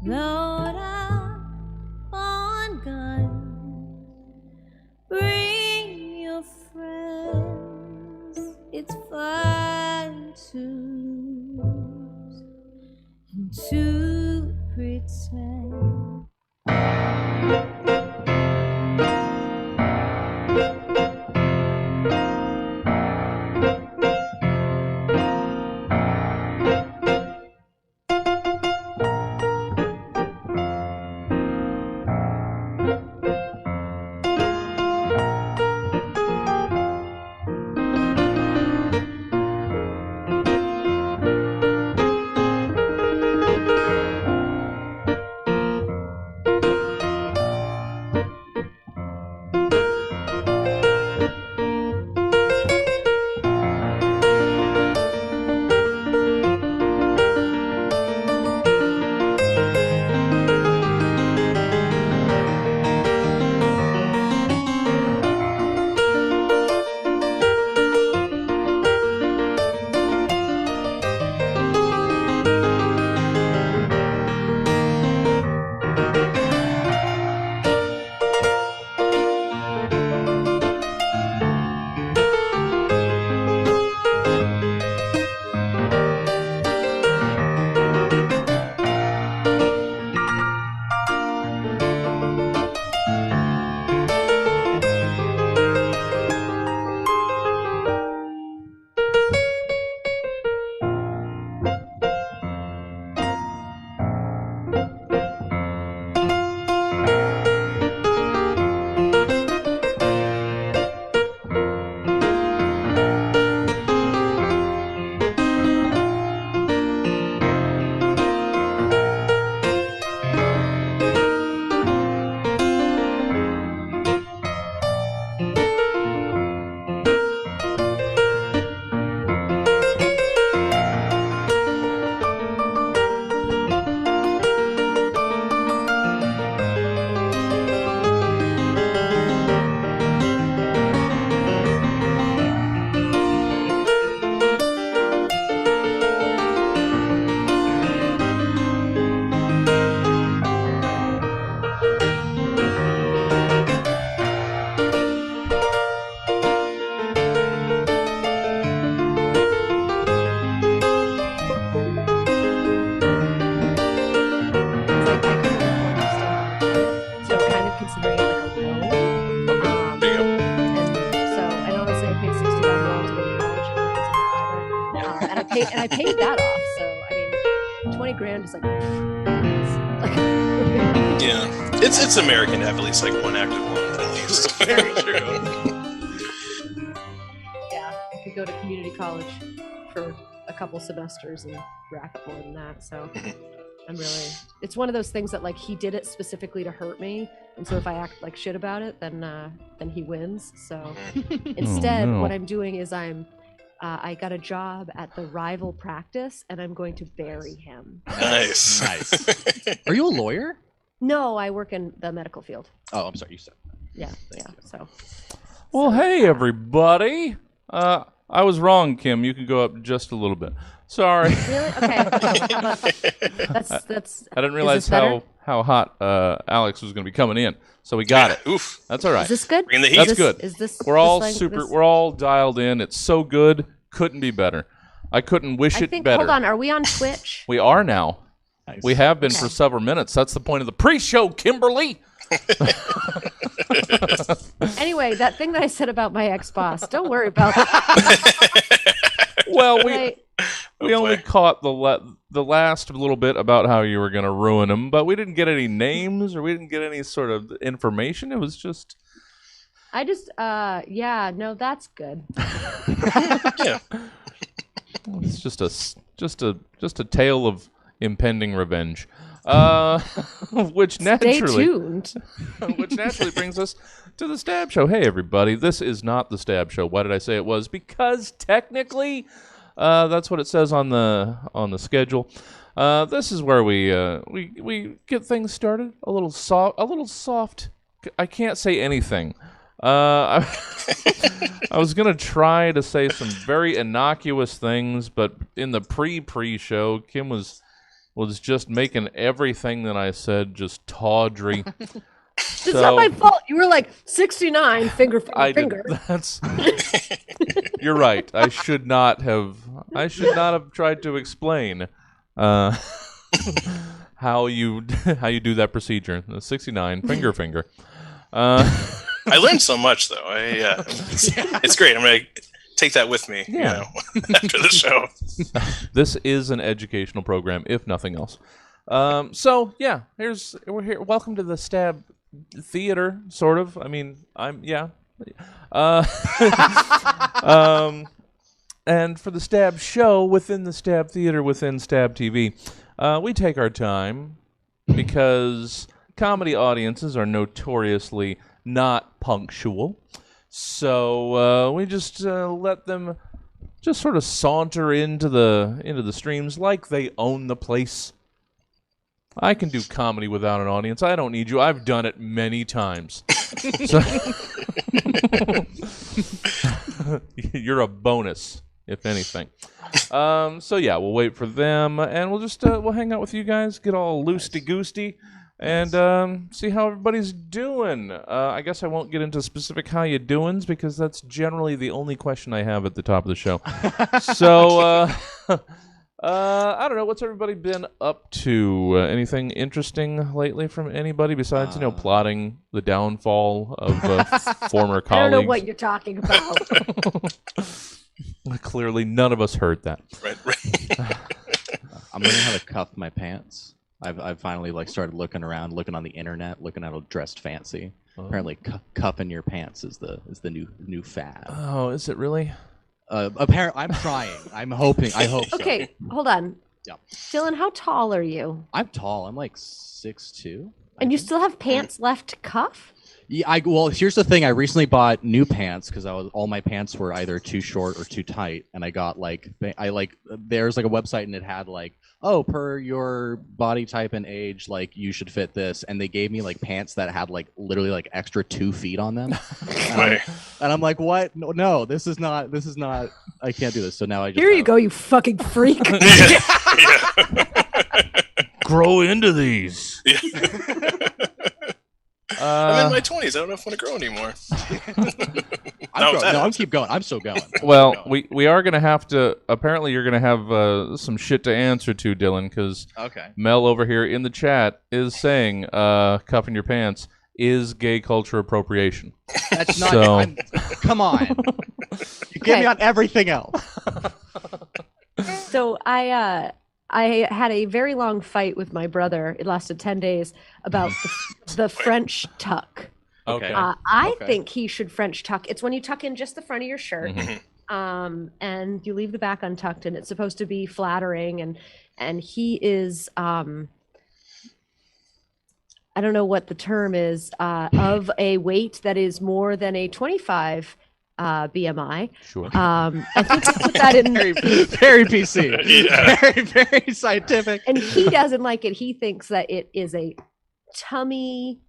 Load up on guns. Bring your friends. It's fun to lose and to pretend. And I paid that off. So I mean, 20 grand is like. Yeah, it's American to have at least like one active loan at least. Very true. Yeah, I could go to community college for a couple semesters and rack up more than that. So I'm really. It's one of those things that like he did it specifically to hurt me, and so if I act like shit about it, then he wins. So instead, what I'm doing is I got a job at the rival practice, and I'm going to bury him. Nice. Are you a lawyer? No, I work in the medical field. Oh, I'm sorry. You said. Yeah. So. Well, hey everybody. I was wrong, Kim. You can go up just a little bit. Sorry. Really? Okay. That's. I didn't realize how hot Alex was going to be coming in, so we got it. Oof. That's all right. Is this good? Bring the heat. That's good. Is this? We're all like super. this? We're all dialed in. It's so good. Couldn't be better. I couldn't wish it better. Hold on. Are we on Twitch? We are now. Nice. We have been for several minutes. That's the point of the pre-show, Kimberly. Anyway, that thing that I said about my ex-boss, don't worry about that. Well, we only caught the last little bit about how you were going to ruin him, but we didn't get any names or we didn't get any sort of information. It was just. I just, no, that's good. Yeah. It's just a tale of impending revenge, which naturally, Stay tuned. which naturally brings us to the Stab Show. Hey, everybody, this is not the Stab Show. Why did I say it was? Because technically, that's what it says on the schedule. This is where we get things started. A little soft. I can't say anything. I was gonna try to say some very innocuous things, but in the pre-show, Kim was was just making everything that I said just tawdry. It's not my fault. You were like 69 finger. That's. You're right. I should not have tried to explain how you do that procedure. The 69 finger. I learned so much, though. It's great. I'm gonna take that with me. Yeah. After the show. This is an educational program, if nothing else. So yeah, we're here. Welcome to the Stab Theater, sort of. I mean, and for the Stab Show within the Stab Theater within Stab TV, we take our time because comedy audiences are notoriously not punctual. So we just let them just sort of saunter into the streams like they own the place. I can do comedy without an audience. I don't need you. I've done it many times. So you're a bonus, if anything. So yeah, we'll wait for them, and we'll just we'll hang out with you guys, get all loosey-goosey, and see how everybody's doing. I guess I won't get into specific how you doings because that's generally the only question I have at the top of the show. So I don't know. What's everybody been up to? Anything interesting lately from anybody besides plotting the downfall of former colleagues? I don't know what you're talking about. Clearly, none of us heard that. Right. I'm learning how to cuff my pants. I've finally started looking around, looking on the internet, looking how to dress fancy. Apparently, cuffing your pants is the new fad. Oh, is it really? Apparently, I'm trying. I'm hoping. I hope so. Okay, hold on. Yeah. Dylan, how tall are you? I'm tall. I'm like 6'2". And you still have pants left to cuff? Yeah. Well, here's the thing. I recently bought new pants because all my pants were either too short or too tight, and I got there's like a website and it had per your body type and age, you should fit this, and they gave me pants that had literally extra 2 feet on them. And I'm like, what? No, this is not. I can't do this. So now I just Here you go, you fucking freak. Grow into these. Yeah. I'm in my 20s. I don't know if I want to grow anymore. I'm keep going. I'm still going. We are going to have to. Apparently, you're going to have some shit to answer to, Dylan, because Mel over here in the chat is saying cuffing your pants is gay culture appropriation. That's not. Come on. You get me on everything else. So I had a very long fight with my brother. It lasted 10 days about the French tuck. Okay. I think he should French tuck. It's when you tuck in just the front of your shirt, and you leave the back untucked, and it's supposed to be flattering. And he is, I don't know what the term is, of a weight that is more than a 25 BMI. Sure. I think we put that in very PC. Yeah. Very, very scientific. And he doesn't like it. He thinks that it is a tummy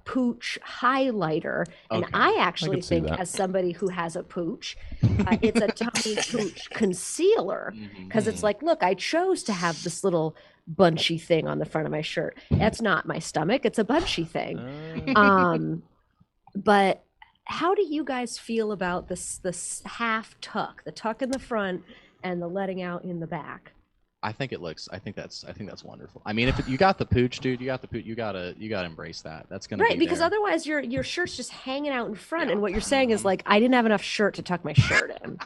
pooch highlighter, and I actually think, as somebody who has a pooch, it's a tummy pooch concealer, because it's look, I chose to have this little bunchy thing on the front of my shirt. That's not my stomach, it's a bunchy thing. But how do you guys feel about this half tuck, the tuck in the front and the letting out in the back? I think that's wonderful. I mean, if you got the pooch, dude, you gotta embrace that. That's gonna be because there. Otherwise your shirt's just hanging out in front, and what you're saying is I didn't have enough shirt to tuck my shirt in.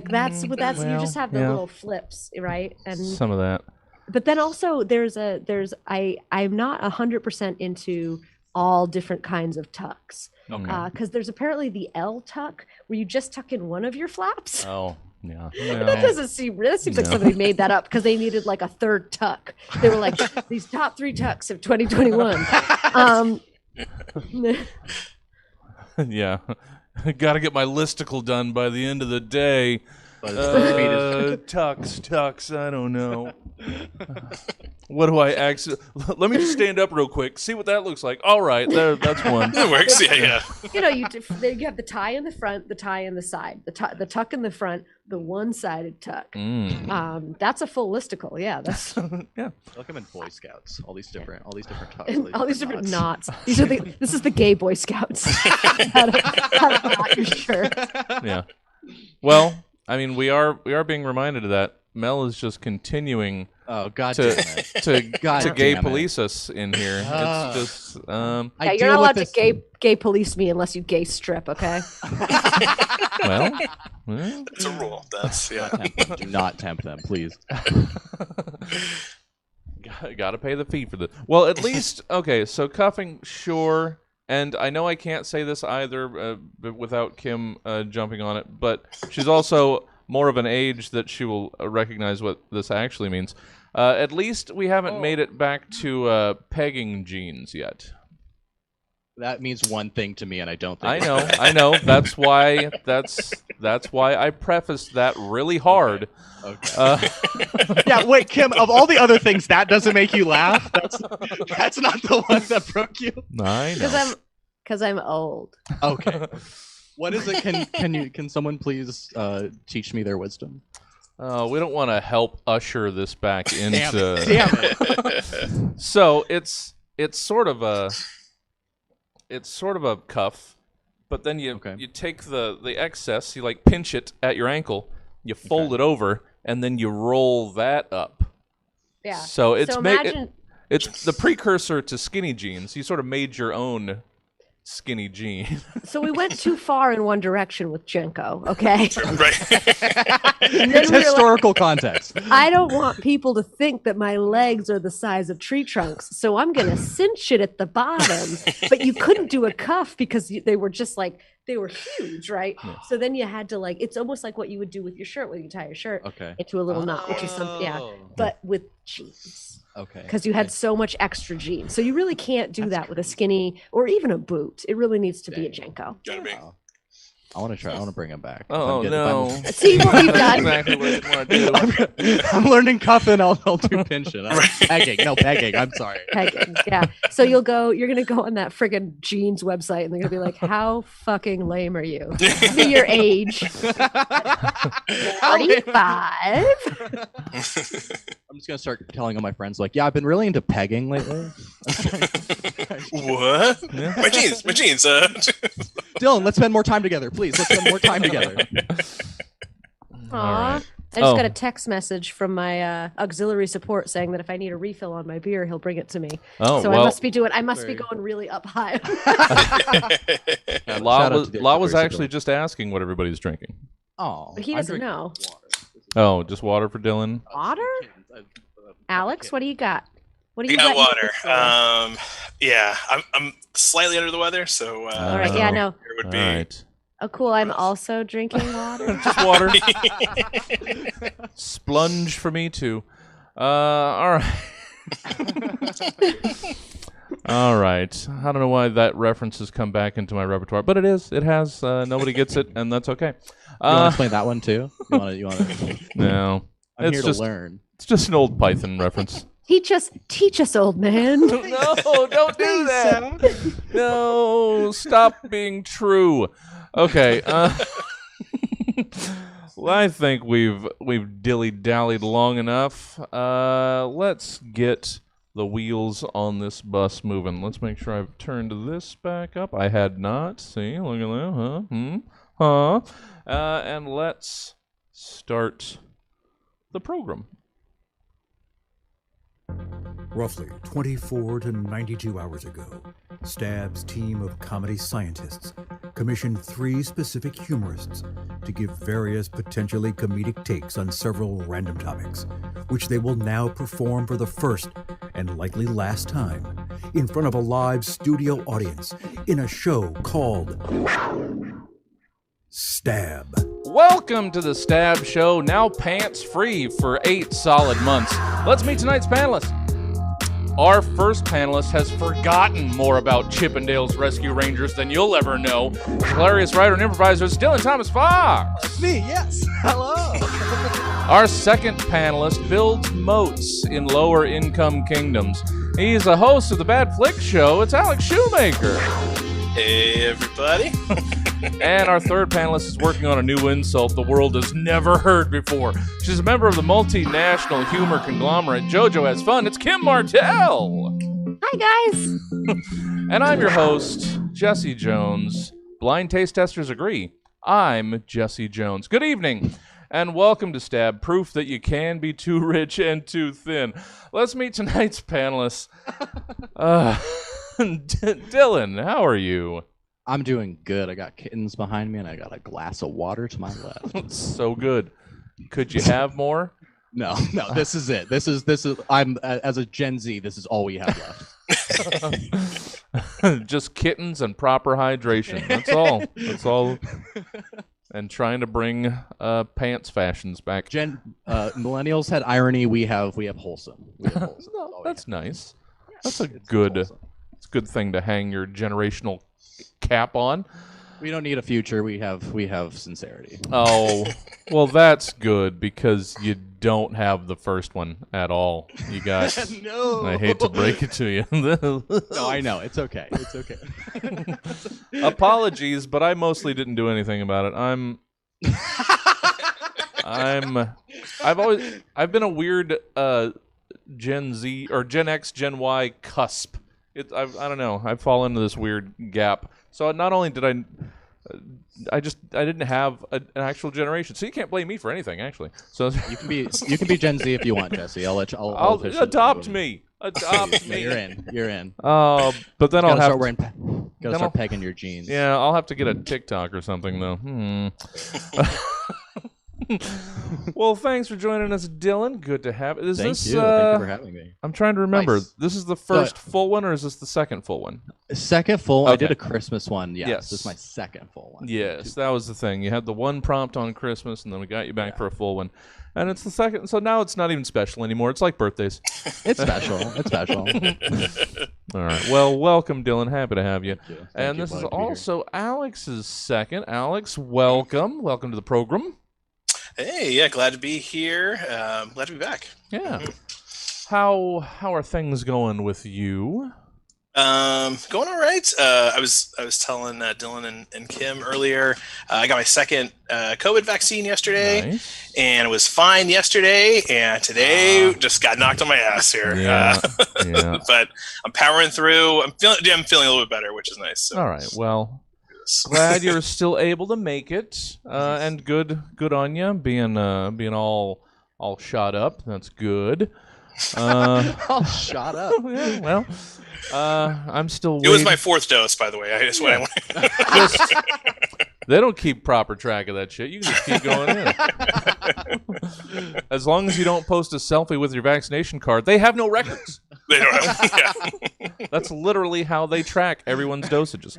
That's you just have the little flips, right? And some of that. But then also I'm not 100% into all different kinds of tucks, because there's apparently the L tuck where you just tuck in one of your flaps. Oh. Yeah. That seems like somebody made that up because they needed a third tuck. They were like, these top 3 tucks of 2021. Yeah. Got to get my listicle done by the end of the day. But it's supposed to be Tux, I don't know. What do I actually... Let me just stand up real quick, see what that looks like. All right, that's one. That works. Yeah. You know, you have the tie in the front, the tie in the side, the tuck in the front, the one-sided tuck. That's a full listicle. Yeah, that's Yeah. Look, I'm in Boy Scouts. All these different tucks. and all these different knots. This is the gay Boy Scouts. how to knot your shirt. Yeah. Well, I mean, we are being reminded of that. Mel is just continuing Oh God damn it! to God gay damn it. police us in here. It's just Yeah, I you're deal not allowed with to this- gay police me unless you gay strip. Okay. well, It's a rule. That's Do not tempt them, please. Gotta pay the fee for this. Well, at least okay. So cuffing, sure. And I know I can't say this either without Kim jumping on it, but she's also more of an age that she will recognize what this actually means. At least we haven't made it back to pegging jeans yet. That means one thing to me, and I don't think I know. That's why I prefaced that really hard. Okay. Yeah, wait, Kim. Of all the other things, that doesn't make you laugh. That's not the one that broke you. I know. Because I'm old. Okay. What is it? Can someone please teach me their wisdom? We don't want to help usher this back into. Damn it. So it's sort of a cuff, but then you take the excess, you like pinch it at your ankle, you fold it over, and then you roll that up. Yeah. So it's imagine. it's the precursor to skinny jeans. You sort of made your own skinny jean. So we went too far in one direction with Jenko, okay? right. And then It's we were like, historical context. I don't want people to think that my legs are the size of tree trunks, so I'm going to cinch it at the bottom. But you couldn't do a cuff because they were just like, they were huge, right? Yeah. So then you had to like, it's almost like what you would do with your shirt when you tie your shirt Okay. into a little knot, which is something, yeah, but with jeans. Okay. Because you had so much extra jeans. So you really can't do that with a skinny or even a boot. It really needs to be a Jenko. Gotta be. Wow. I want to try. I want to bring him back. Oh If no! See what we've done? Exactly what I want to do. I'm learning cuffing. I'll do pinching. Pegging. No, pegging. I'm sorry. Pegging, yeah. So you're gonna go on that friggin' jeans website and they're gonna be like, how fucking lame are you? Give me your age. 45. I'm just gonna start telling all my friends, like, yeah, I've been really into pegging lately. What? My jeans. Dylan, let's spend more time together, please. Let's spend more time together. Aw. right. I just Oh. got a text message from my auxiliary support saying that if I need a refill on my beer, he'll bring it to me. Oh So well. I must be going really up high. Law Shout out was, to the Law was auxiliary actually just asking what everybody's drinking. Oh, But he doesn't know. Oh, just water for Dylan. Water? Alex, what do you got? What do I you got got? water. Yeah, I'm slightly under the weather, so All right, yeah, no. here would All be. right. Oh, cool. I'm also drinking water. Just water. Splunge for me too. All right. All right. I don't know why that reference has come back into my repertoire, but it is. It has. Nobody gets it, and that's okay. You want to explain that one too? You want to? No. I'm It's here just- to learn. It's just an old Python reference. Teach us, old man. No, don't do that. No, stop being true. Okay. Well, I think we've dilly-dallied long enough. Let's get the wheels on this bus moving. Let's make sure I've turned this back up. I had not. See, look at that. And let's start the program. Roughly 24 to 92 hours ago, Stab's team of comedy scientists commissioned 3 specific humorists to give various potentially comedic takes on several random topics, which they will now perform for the first and likely last time in front of a live studio audience in a show called Stab. Welcome to the Stab Show, now pants free for 8 solid months. Let's meet tonight's panelists. Our first panelist has forgotten more about Chippendale's Rescue Rangers than you'll ever know. Hilarious writer and improviser is Dylan Thomas Fox. Me, yes. Hello. Our second panelist builds moats in lower income kingdoms. He's a host of the Bad Flick Show. It's Alex Shoemaker. Hey, everybody. And our third panelist is working on a new insult the world has never heard before. She's a member of the multinational humor conglomerate JoJo Has Fun. It's Kim Martell. Hi, guys. And I'm your host, Jesse Jones. Blind taste testers agree. I'm Jesse Jones. Good evening, and welcome to Stab, proof that you can be too rich and too thin. Let's meet tonight's panelists. Dylan, how are you? I'm doing good. I got kittens behind me, and I got a glass of water to my left. So good. Could you have more? No, this is it. This is. I'm as a Gen Z. This is all we have left. Just kittens and proper hydration. That's all. That's all. And trying to bring pants fashions back. Millennials had irony. We have wholesome. No, that's nice. That's a good. It's a good thing to hang your generational cap on. We don't need a future. We have sincerity. Oh, well, that's good because you don't have the first one at all. You got. No. I hate to break it to you. No, I know. It's okay. It's okay. Apologies, but I mostly didn't do anything about it. I've been a weird Gen Z or Gen X, Gen Y cusp. I don't know. I fall into this weird gap. So not only did I didn't have an actual generation. So you can't blame me for anything, actually. So you can be Gen Z if you want, Jesse. I'll let you. I'll adopt me. Adopt me. You're in. Oh, but then I'll have to start pegging your jeans. Yeah, I'll have to get a TikTok or something though. Well, thanks for joining us, Dylan. Good to have you. Thank you for having me. I'm trying to remember. Nice. This is the first full one, or is this the second full one? Second full. Okay. I did a Christmas one. Yes. This is my second full one. Yes, that was the thing. You had the one prompt on Christmas, and then we got you back for a full one. And it's the second, so now it's not even special anymore. It's like birthdays. It's special. It's special. All right. Well, welcome, Dylan. Happy to have you. Thank you. This is also Alex's second. Alex, welcome. Welcome to the program. Hey, yeah, glad to be here. Glad to be back. Yeah. How are things going with you? Going all right. I was telling Dylan and Kim earlier. I got my second COVID vaccine yesterday, and it was fine yesterday. And today just got knocked on my ass here. Yeah. But I'm powering through. I'm feeling a little bit better, which is nice. So. All right. Well, glad you're still able to make it, and good on you being all shot up. That's good. All shot up. Yeah, well, I'm still waiting. It was my fourth dose, by the way. I just went. They don't keep proper track of that shit. You can just keep going in. As long as you don't post a selfie with your vaccination card, they have no records. They don't have. Yeah. That's literally how they track everyone's dosages.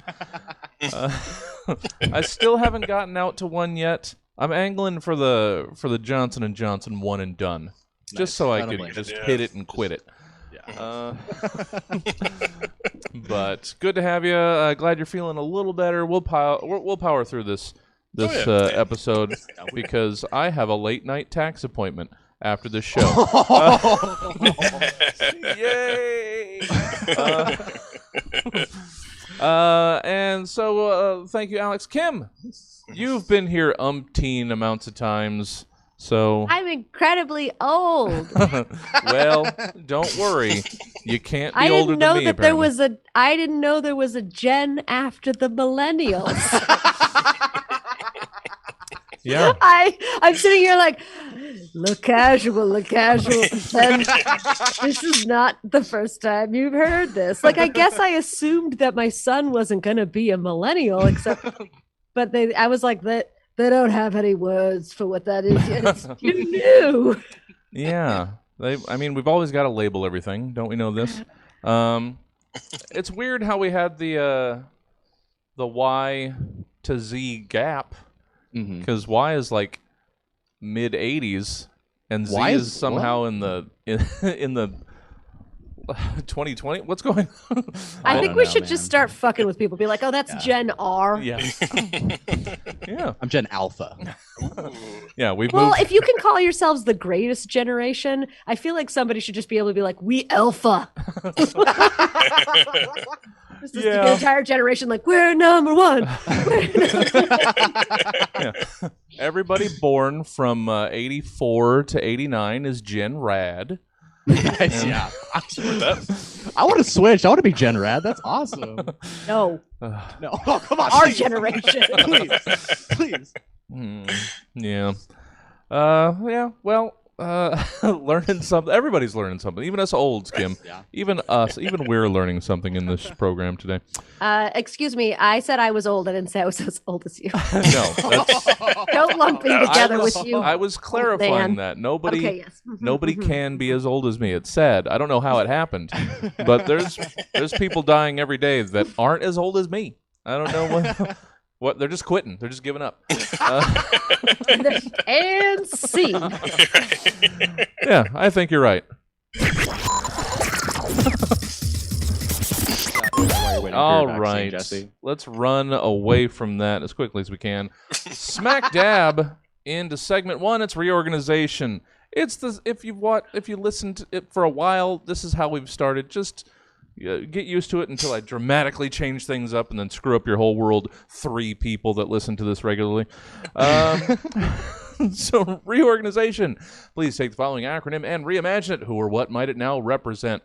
I still haven't gotten out to one yet. I'm angling for the Johnson & Johnson one and done. Just so I could just hit it and quit it. Yeah. But good to have you. Glad you're feeling a little better. We'll power through this episode because I have a late night tax appointment after this show. Yay! And so thank you, Alex. Kim, you've been here umpteen amounts of times. So I'm incredibly old. Well, don't worry. You can't be older than me, apparently. I didn't know there was a gen after the millennials. Yeah. I'm sitting here like, look casual. And this is not the first time you've heard this. Like, I guess I assumed that my son wasn't going to be a millennial, but I was like, that. They don't have any words for what that is yet. You knew. Yeah. We've always got to label everything. Don't we know this? It's weird how we had the Y to Z gap. Because Y is like mid 80s and Z is somehow in the 2020? What's going on? I think we know, should man. just start fucking with people. Be like, oh, that's Gen R. Yeah. Yeah. I'm Gen Alpha. Yeah, we've Well, moved. if you can call yourselves the greatest generation, I feel like somebody should just be able to be like, we Alpha. This is Yeah. the entire generation, like, we're number one. Yeah. Everybody born from 84 to 89 is Gen Rad. Yeah. That- I want to switch. I want to be Gen Rad. That's awesome. No, No. Oh, come on. our please. generation. Please. Please. Yeah. Yeah. Well, learning something. Everybody's learning something. Even us olds, Kim. Yeah. Even us. Even we're learning something in this program today. Excuse me, I said I was old. I didn't say I was as old as you. No. That's, Don't lump me together was, with you. I was clarifying man. that. Nobody. Okay, yes. Mhm, Nobody mhm. can be as old as me. It's sad. I don't know how it happened, but there's people dying every day that aren't as old as me. I don't know what they're just quitting. They're just giving up. And see. Yeah, I think you're right. All right, let's run away from that as quickly as we can. Smack dab into segment one. It's reorganization. It's the if you listened to it for a while, this is how we've started. Just get used to it until I dramatically change things up and then screw up your whole world. 3 people that listen to this regularly. So reorganization. Please take the following acronym and reimagine it. Who or what might it now represent?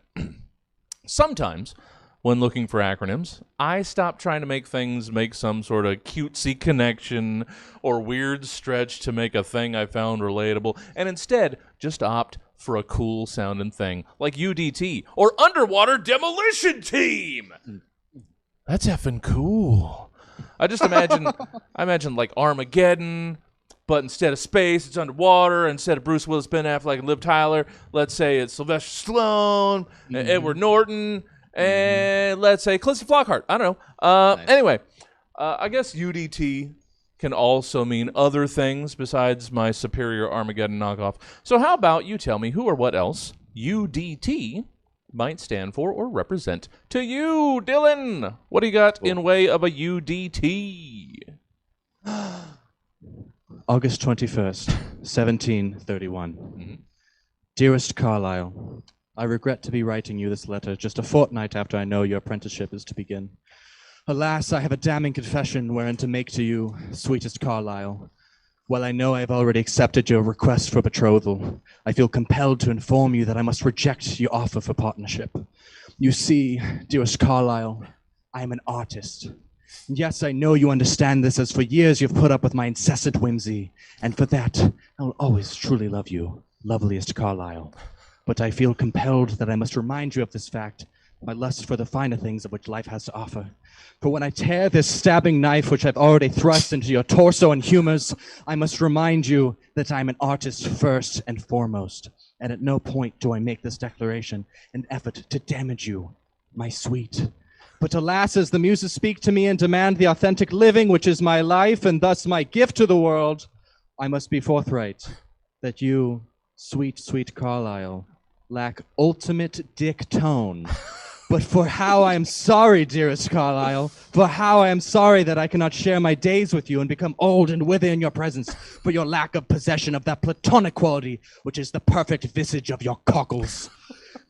Sometimes, when looking for acronyms, I stop trying to make things make some sort of cutesy connection or weird stretch to make a thing I found relatable, and instead just opt for a cool sounding thing like UDT or Underwater Demolition Team. That's effing cool. I imagine like Armageddon, but instead of space, it's underwater. Instead of Bruce Willis, Ben Affleck, and Liv Tyler, let's say it's Sylvester Stallone, Edward Norton, and let's say Calista Flockhart. I don't know. Nice. Anyway, I guess UDT can also mean other things besides my superior Armageddon knockoff. So how about you tell me who or what else UDT might stand for or represent to you, Dylan? What do you got in way of a UDT? August 21st, 1731. Dearest Carlyle, I regret to be writing you this letter just a fortnight after I know your apprenticeship is to begin. Alas, I have a damning confession wherein to make to you, sweetest Carlyle. While I know I have already accepted your request for betrothal, I feel compelled to inform you that I must reject your offer for partnership. You see, dearest Carlyle, I am an artist. Yes, I know you understand this, as for years you've put up with my incessant whimsy, and for that, I will always truly love you, loveliest Carlyle. But I feel compelled that I must remind you of this fact, my lust for the finer things of which life has to offer. For when I tear this stabbing knife which I've already thrust into your torso and humors, I must remind you that I am an artist first and foremost, and at no point do I make this declaration an effort to damage you, my sweet. But alas, as the muses speak to me and demand the authentic living, which is my life and thus my gift to the world, I must be forthright that you, sweet, sweet Carlyle, lack ultimate dick tone. But for how I am sorry, dearest Carlyle, for how I am sorry that I cannot share my days with you and become old and wither in your presence, for your lack of possession of that platonic quality which is the perfect visage of your cockles.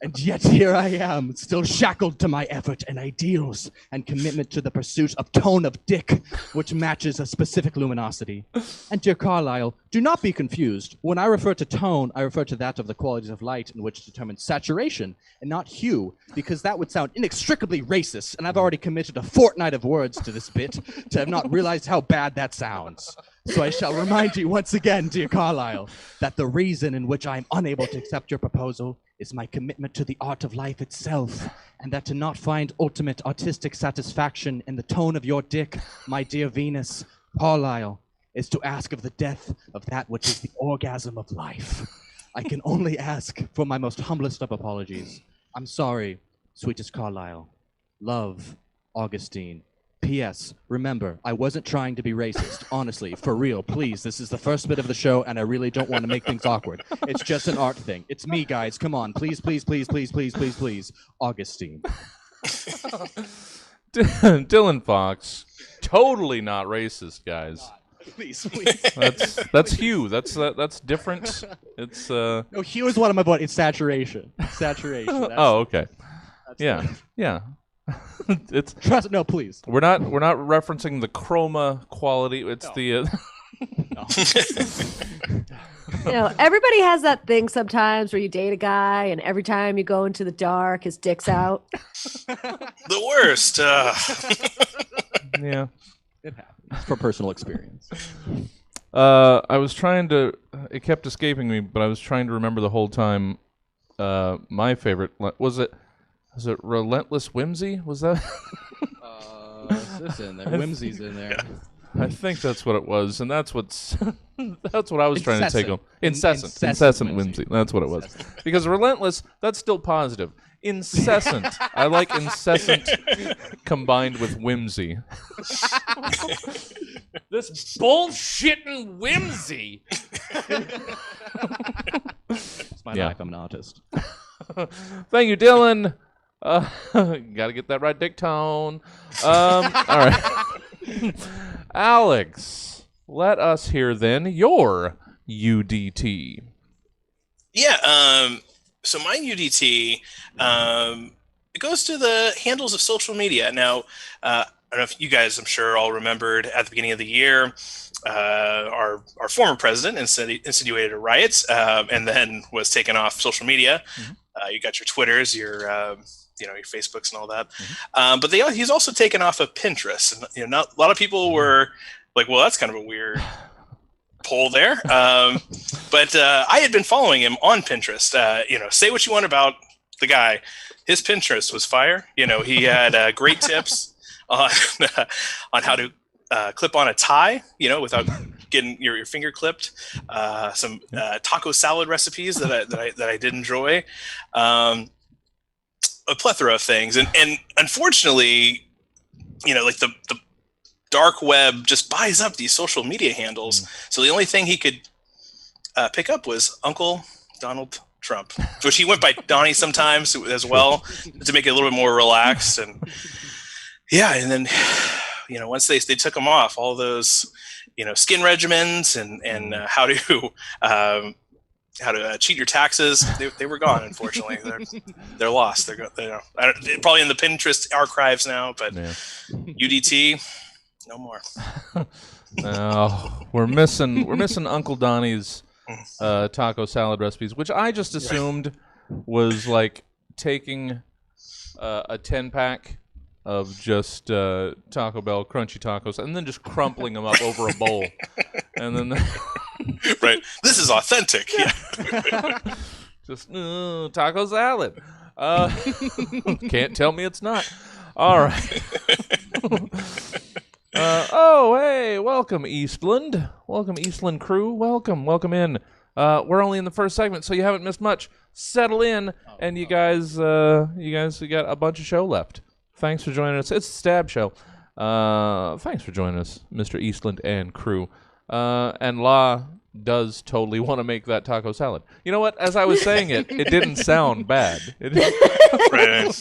And yet here I am, still shackled to my effort and ideals and commitment to the pursuit of tone of dick, which matches a specific luminosity. And dear Carlyle, do not be confused. When I refer to tone, I refer to that of the qualities of light in which determines saturation and not hue, because that would sound inextricably racist, and I've already committed a fortnight of words to this bit to have not realized how bad that sounds. So I shall remind you once again, dear Carlyle, that the reason in which I am unable to accept your proposal is my commitment to the art of life itself, and that to not find ultimate artistic satisfaction in the tone of your dick, my dear Venus, Carlyle, is to ask of the death of that which is the orgasm of life. I can only ask for my most humblest of apologies. I'm sorry, sweetest Carlyle. Love, Augustine, P.S. Remember, I wasn't trying to be racist. Honestly, for real, please. This is the first bit of the show, and I really don't want to make things awkward. It's just an art thing. It's me, guys. Come on. Please, please, please, please, please, please, please. Augustine. Dylan Fox, totally not racist, guys. Please, please. That's hue. That's different. It's No, hue is one of my boys. It's saturation. Saturation. That's, oh, okay. that's Yeah, it. yeah. It's Trust. No, please. we're not referencing the chroma quality. It's the You know, everybody has that thing sometimes where you date a guy, and every time you go into the dark, his dick's out. The worst. yeah. It happens. For personal experience. I was trying to. It kept escaping me, but I was trying to remember the whole time. My favorite was it Relentless Whimsy? Was that? It's in there. Whimsy's in there. I think that's what it was, and that's what's that's what I was trying to take home. Incessant. Incessant whimsy. That's what it was. Because relentless, that's still positive. Incessant. I like incessant combined with whimsy. This bullshitting whimsy. It's my Yeah. life. I'm an artist. Thank you, Dylan. Gotta get that right dick tone. All right. Alex, let us hear then your UDT. Yeah. So my UDT, it goes to the handles of social media. Now, I don't know if you guys, I'm sure, all remembered at the beginning of the year, our former president insinuated a riot, and then was taken off social media. Mm-hmm. You got your Twitters, your your Facebooks and all that. Mm-hmm. But he's also taken off of Pinterest, and a lot of people were like, "Well, that's kind of a weird poll there." But I had been following him on Pinterest. Say what you want about the guy, his Pinterest was fire. He had great tips on how to clip on a tie, without getting your finger clipped. Some taco salad recipes that I did enjoy. A plethora of things, and unfortunately, like the dark web just buys up these social media handles. So the only thing he could pick up was Uncle Donald Trump, which he went by Donnie sometimes as well, to make it a little bit more relaxed. And and then once they took him off, all those skin regimens and how to cheat your taxes, they were gone. Unfortunately, they're lost. They're probably in the Pinterest archives now, but UDT, no more. We're missing Uncle Donnie's taco salad recipes, which I just assumed was like taking a 10-pack of just Taco Bell crunchy tacos and then just crumpling them up over a bowl, and then right. This is authentic. Yeah. just taco salad. Can't tell me it's not. All right. Hey, welcome Eastland. Welcome Eastland crew. Welcome in. We're only in the first segment, so you haven't missed much. Settle in, and you guys got a bunch of show left. Thanks for joining us. It's the Stab Show. Thanks for joining us, Mr. Eastland and crew. And La does totally want to make that taco salad. You know what? As I was saying it didn't sound bad. Right.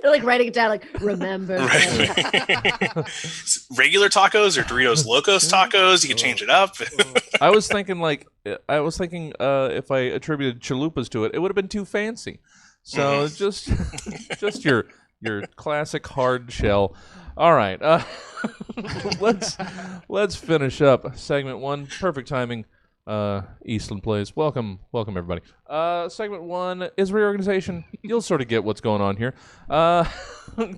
You're like writing it down, like, remember. Regular tacos or Doritos Locos tacos, you can change it up. I was thinking if I attributed chalupas to it, it would have been too fancy. So just your classic hard shell. All right, let's finish up segment 1. Perfect timing. Eastland Plays. Welcome everybody. Segment 1 is reorganization. You'll sort of get what's going on here.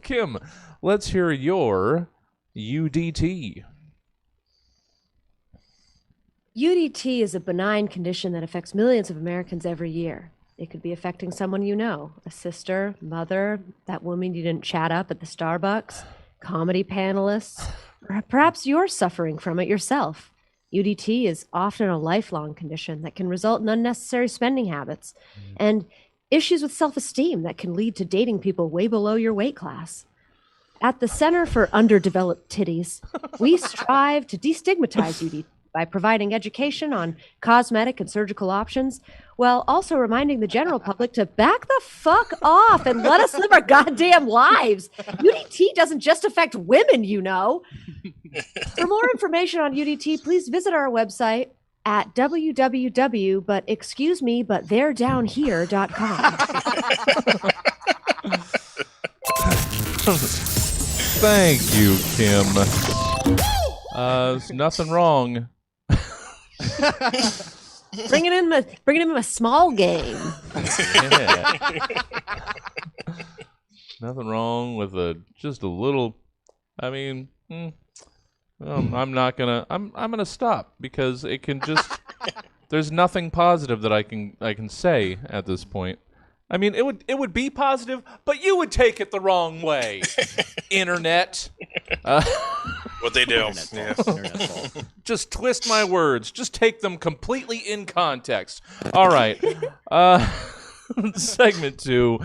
Kim, let's hear your UDT. UDT is a benign condition that affects millions of Americans every year. It could be affecting someone you know, a sister, mother, that woman you didn't chat up at the Starbucks, comedy panelists, or perhaps you're suffering from it yourself. UDT is often a lifelong condition that can result in unnecessary spending habits and issues with self-esteem that can lead to dating people way below your weight class. At the Center for Underdeveloped Titties, we strive to destigmatize UDT by providing education on cosmetic and surgical options, while also reminding the general public to back the fuck off and let us live our goddamn lives. UDT doesn't just affect women, you know. For more information on UDT, please visit our website at www.excusemebuttheyredownhere.com. Thank you, Kim. There's nothing wrong. Bringing in a small game. Yeah. Nothing wrong with just a little. I mean, I'm gonna stop because it can just. There's nothing positive that I can say at this point. I mean, it would be positive, but you would take it the wrong way. Internet. What they do. Internet fault. Just twist my words. Just take them completely in context. All right. Segment 2.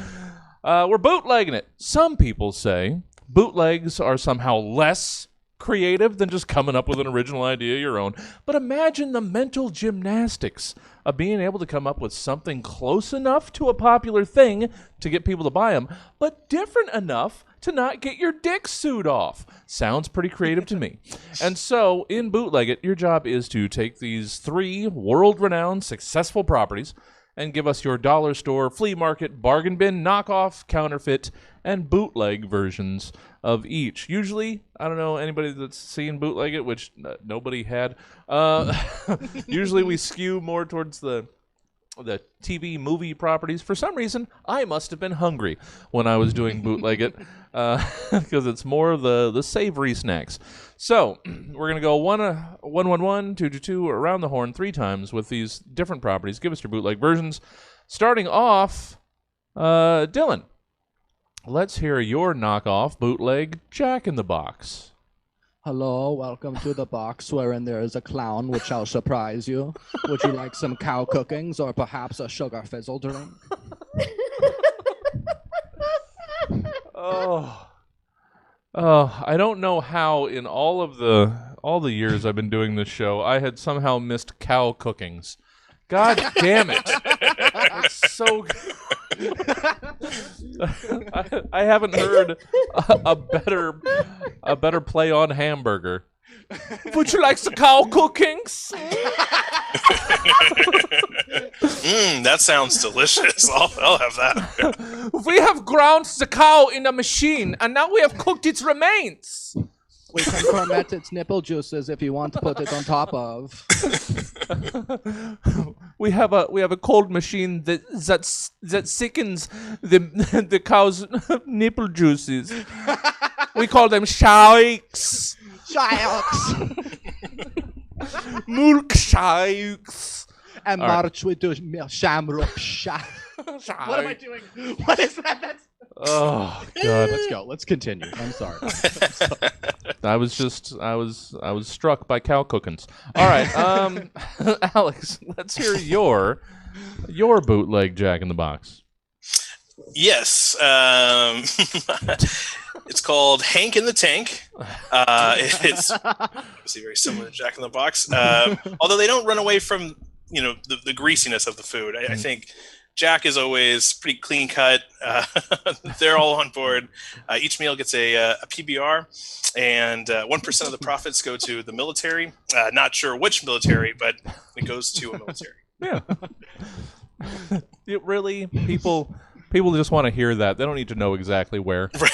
We're bootlegging it. Some people say bootlegs are somehow less creative than just coming up with an original idea of your own. But imagine the mental gymnastics of being able to come up with something close enough to a popular thing to get people to buy them, but different enough to not get your dick sued off. Sounds pretty creative to me. And so, in Bootleg It, your job is to take these 3 world-renowned successful properties and give us your dollar store, flea market, bargain bin, knockoff, counterfeit, and bootleg versions of each. Usually, I don't know anybody that's seen Bootleg It, which nobody had. Usually we skew more towards the TV movie properties. For some reason, I must have been hungry when I was doing Bootleg It, because it's more of the savory snacks. So we're gonna go 111, 222, around the horn 3 times with these different properties. Give us your bootleg versions. Starting off, Dylan, let's hear your knockoff bootleg Jack in the Box. Hello, welcome to the box wherein there is a clown which shall surprise you. Would you like some cow cookings or perhaps a sugar fizzle drink? I don't know how in all the years I've been doing this show I had somehow missed cow cookings. God damn it! It's so good. I haven't heard a better play on hamburger. Would you like some cow cookings? That sounds delicious. I'll have that. We have ground the cow in a machine, and now we have cooked its remains. We can ferment its nipple juices if you want to put it on top of. We have a cold machine that sickens the cow's nipple juices. We call them shakes. Milkshakes. And March we do shamrock shak. What am I doing? What is that? That's... Oh God! Let's go. Let's continue. I'm sorry. I was struck by cow cookings. All right, Alex, let's hear your bootleg Jack in the Box. Yes. It's called Hank in the Tank. It's obviously very similar to Jack in the Box. Although they don't run away from, the greasiness of the food. I think Jack is always pretty clean cut. They're all on board. Each meal gets a PBR, and 1% of the profits go to the military. Not sure which military, but it goes to a military. Yeah. It really, people just want to hear that. They don't need to know exactly where. Right.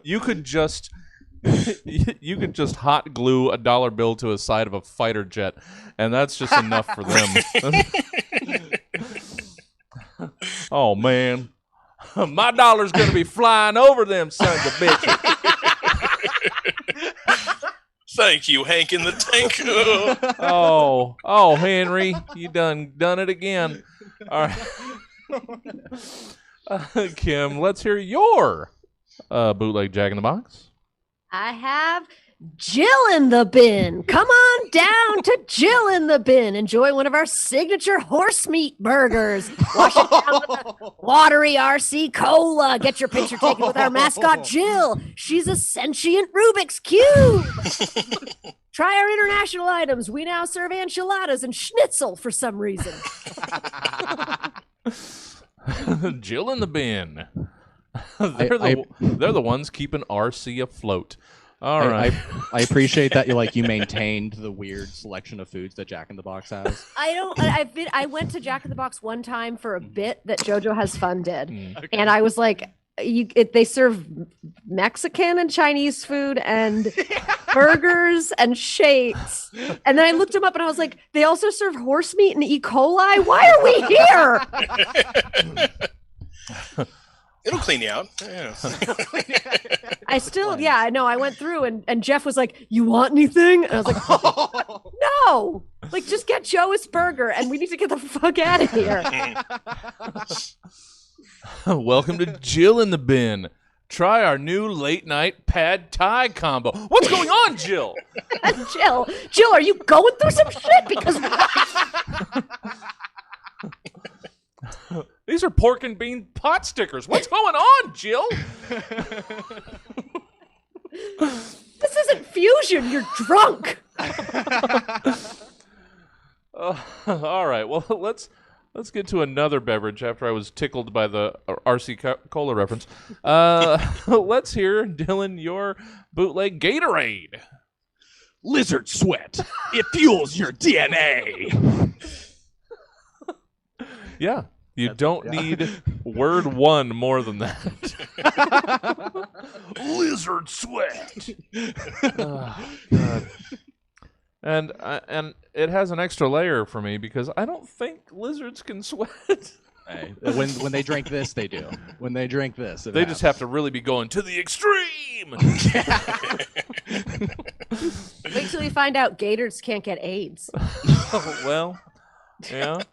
You could just hot glue a dollar bill to a side of a fighter jet, and that's just enough for them. Oh man, my dollar's gonna be flying over them sons of bitches. Thank you, Hank in the Tank. Oh, Henry, you done it again. All right, Kim, let's hear your bootleg Jack in the Box. I have Jill in the Bin. Come on down to Jill in the Bin. Enjoy one of our signature horse meat burgers. Wash it down with a watery RC Cola. Get your picture taken with our mascot, Jill. She's a sentient Rubik's Cube. Try our international items. We now serve enchiladas and schnitzel for some reason. Jill in the Bin. They're the ones keeping RC afloat. All right. I appreciate that you maintained the weird selection of foods that Jack in the Box has. I went to Jack in the Box one time for a bit that JoJo Has Fun did, and I was like, they serve Mexican and Chinese food and burgers and shakes, and then I looked them up and I was like, they also serve horse meat and E. coli. Why are we here? It'll clean you out. Yeah. I still, I know. I went through and Jeff was like, "You want anything?" And I was like, "No, like just get Joe's burger, and we need to get the fuck out of here." Welcome to Jill in the Bin. Try our new late night pad thai combo. What's going on, Jill? Jill, are you going through some shit? Because these are pork and bean pot stickers. What's going on, Jill? this isn't fusion. You're drunk. All right. Well, let's get to another beverage after I was tickled by the RC Cola reference. Let's hear, Dylan, your bootleg Gatorade. Lizard sweat. It fuels your DNA. Yeah. You don't need word one more than that. Lizard sweat. Oh, God. And it has an extra layer for me because I don't think lizards can sweat. Hey, when they drink this, they do. When they drink this, they just have to really be going to the extreme. Wait till you find out gators can't get AIDS. Well, yeah.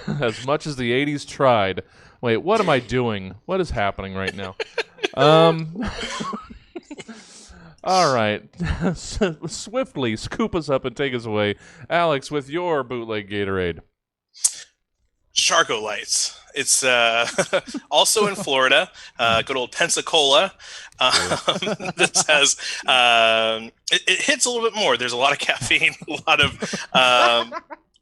As much as the 80s tried. Wait, what am I doing? What is happening right now? All right. Swiftly scoop us up and take us away. Alex, with your bootleg Gatorade. Charco Lights. It's also in Florida. Good old Pensacola. This has it hits a little bit more. There's a lot of caffeine, a lot of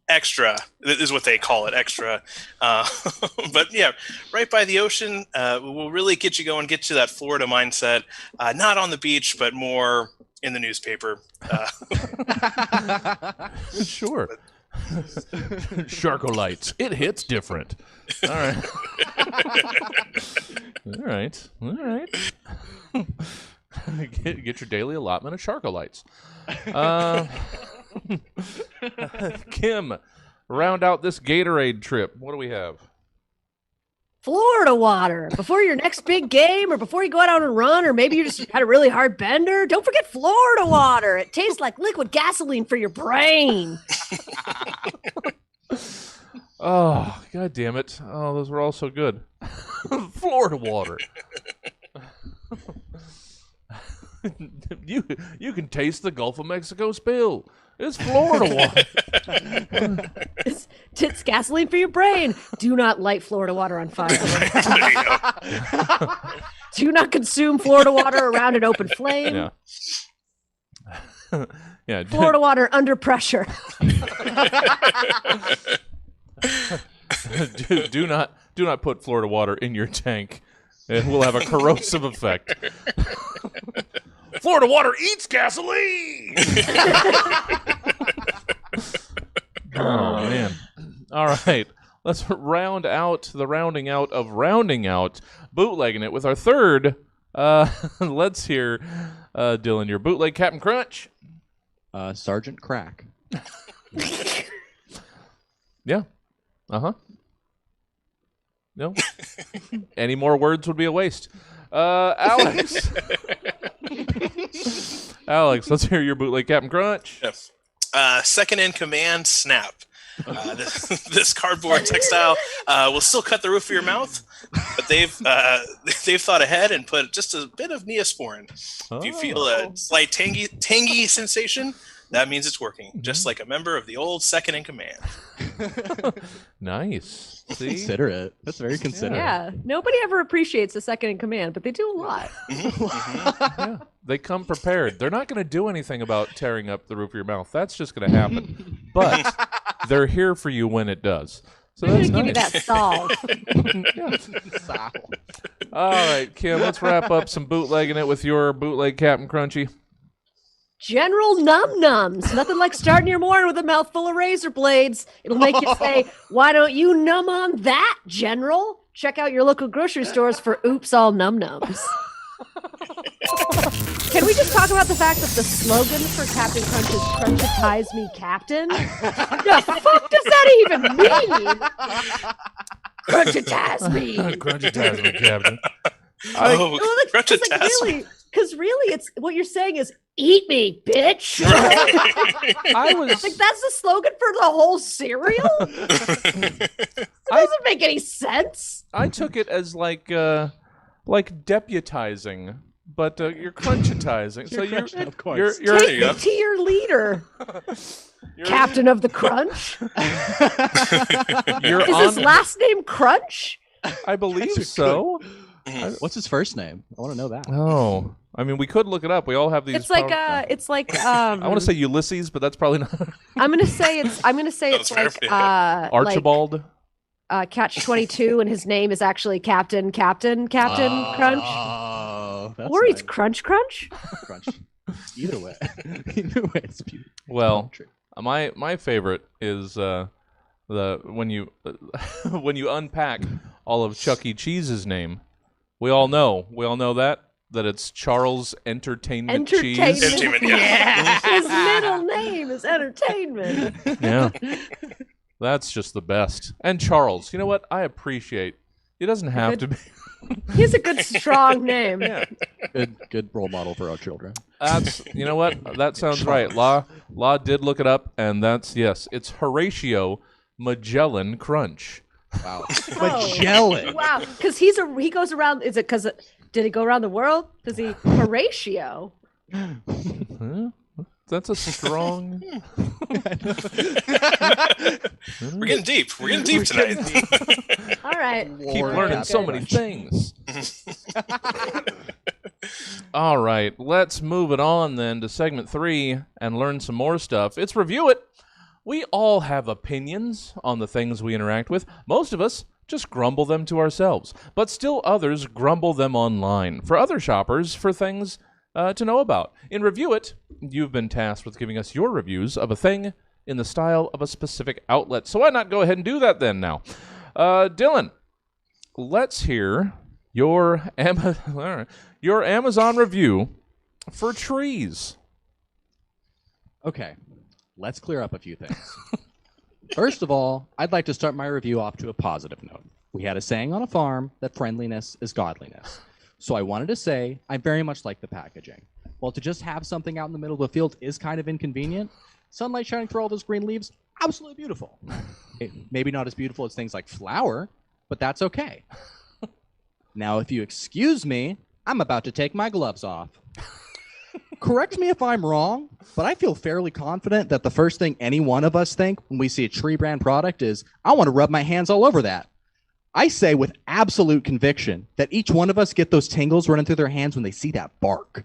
extra is what they call it, extra. But yeah, right by the ocean, will really get you going, get you that Florida mindset. Not on the beach, but more in the newspaper. Sure. Charco Lights. It hits different. All right. All right. Get your daily allotment of Charco Lights. Kim, round out this Gatorade trip. What do we have? Florida water. Before your next big game or before you go out on a run or maybe you just had a really hard bender, don't forget Florida water. It tastes like liquid gasoline for your brain. Oh, God damn it. Oh, those were all so good. Florida water. You can taste the Gulf of Mexico spill. It's Florida water. It's gasoline for your brain. Do not light Florida water on fire. Do not consume Florida water around an open flame. Yeah. Yeah. Florida water under pressure. do not put Florida water in your tank. It will have a corrosive effect. Florida water eats gasoline. Oh man! All right, let's rounding out, bootlegging it with our third. Let's hear, Dylan, your bootleg Captain Crunch. Sergeant Crack. Yeah. No. Any more words would be a waste. Alex. Alex, let's hear your bootleg Captain Crunch. Yes. Second in command, Snap. This cardboard textile will still cut the roof of your mouth, but they've thought ahead and put just a bit of Neosporin. If you feel a slight tangy sensation, that means it's working, just like a member of the old second in command. Nice. See? Considerate. That's very considerate. Yeah, nobody ever appreciates the second in command, but they do a lot. Yeah. They come prepared. They're not going to do anything about tearing up the roof of your mouth. That's just going to happen. But they're here for you when it does. So I'm that's gonna give you nice. that solve. All right, Kim, let's wrap up some bootlegging it with your bootleg Captain Crunchy. General Num Nums. Nothing like starting your morning with a mouthful of razor blades. It'll make you say, "Why don't you numb on that, General?" Check out your local grocery stores for Oops All Num Nums. Can we just talk about the fact that the slogan for Captain Crunch is "Crunchitize me, Captain"? The fuck does that even mean? Crunchitize me. Crunchitize me, Captain. Crunchitize. Because really, it's what you're saying is "Eat me, bitch." I was Like that's the slogan for the whole cereal. It doesn't make any sense. I took it as like deputizing, but you're crunchitizing. So of course. you're Take me to your leader, Captain of the Crunch. you're Is his last name Crunch? I believe so. What's his first name? I want to know that. Oh, I mean, we could look it up. We all have these. It's like I want to say Ulysses, but that's probably not. I'm gonna say it's That's like fair. Archibald. Catch 22, and his name is actually Captain Crunch, Oh, that's or he's nice. Crunch. Crunch. Either way, it's beautiful. Well, my favorite is the when you unpack all of Chuck E. Cheese's name. We all know that it's Charles Entertainment Cheese. Entertainment, yeah. His middle name is Entertainment. Yeah. That's just the best. And Charles, you know what? I appreciate. It doesn't have to be. He's a good, strong name. Yeah. Good role model for our children. That's, you know what? That sounds right. Law did look it up, and yes, it's Horatio Magellan Crunch. Wow. Oh, wow, because he goes around. Is it because did he go around the world? Because he Horatio. Huh? That's a strong. We're getting deep. We're getting deep tonight. All right. Keep learning so many things. All right, let's move it on then to segment 3 and learn some more stuff. It's Review It. We all have opinions on the things we interact with. Most of us just grumble them to ourselves, but still others grumble them online for other shoppers for things to know about. In Review It, you've been tasked with giving us your reviews of a thing in the style of a specific outlet. So why not go ahead and do that then now? Dylan, let's hear your Amazon review for trees. Okay, let's clear up a few things. First of all, I'd like to start my review off to a positive note. We had a saying on a farm that friendliness is godliness. So I wanted to say I very much like the packaging. While to just have something out in the middle of the field is kind of inconvenient, sunlight shining through all those green leaves, absolutely beautiful. Maybe not as beautiful as things like flour, but that's okay. Now, if you excuse me, I'm about to take my gloves off. Correct me if I'm wrong, but I feel fairly confident that the first thing any one of us think when we see a tree brand product is, I want to rub my hands all over that. I say with absolute conviction that each one of us get those tingles running through their hands when they see that bark.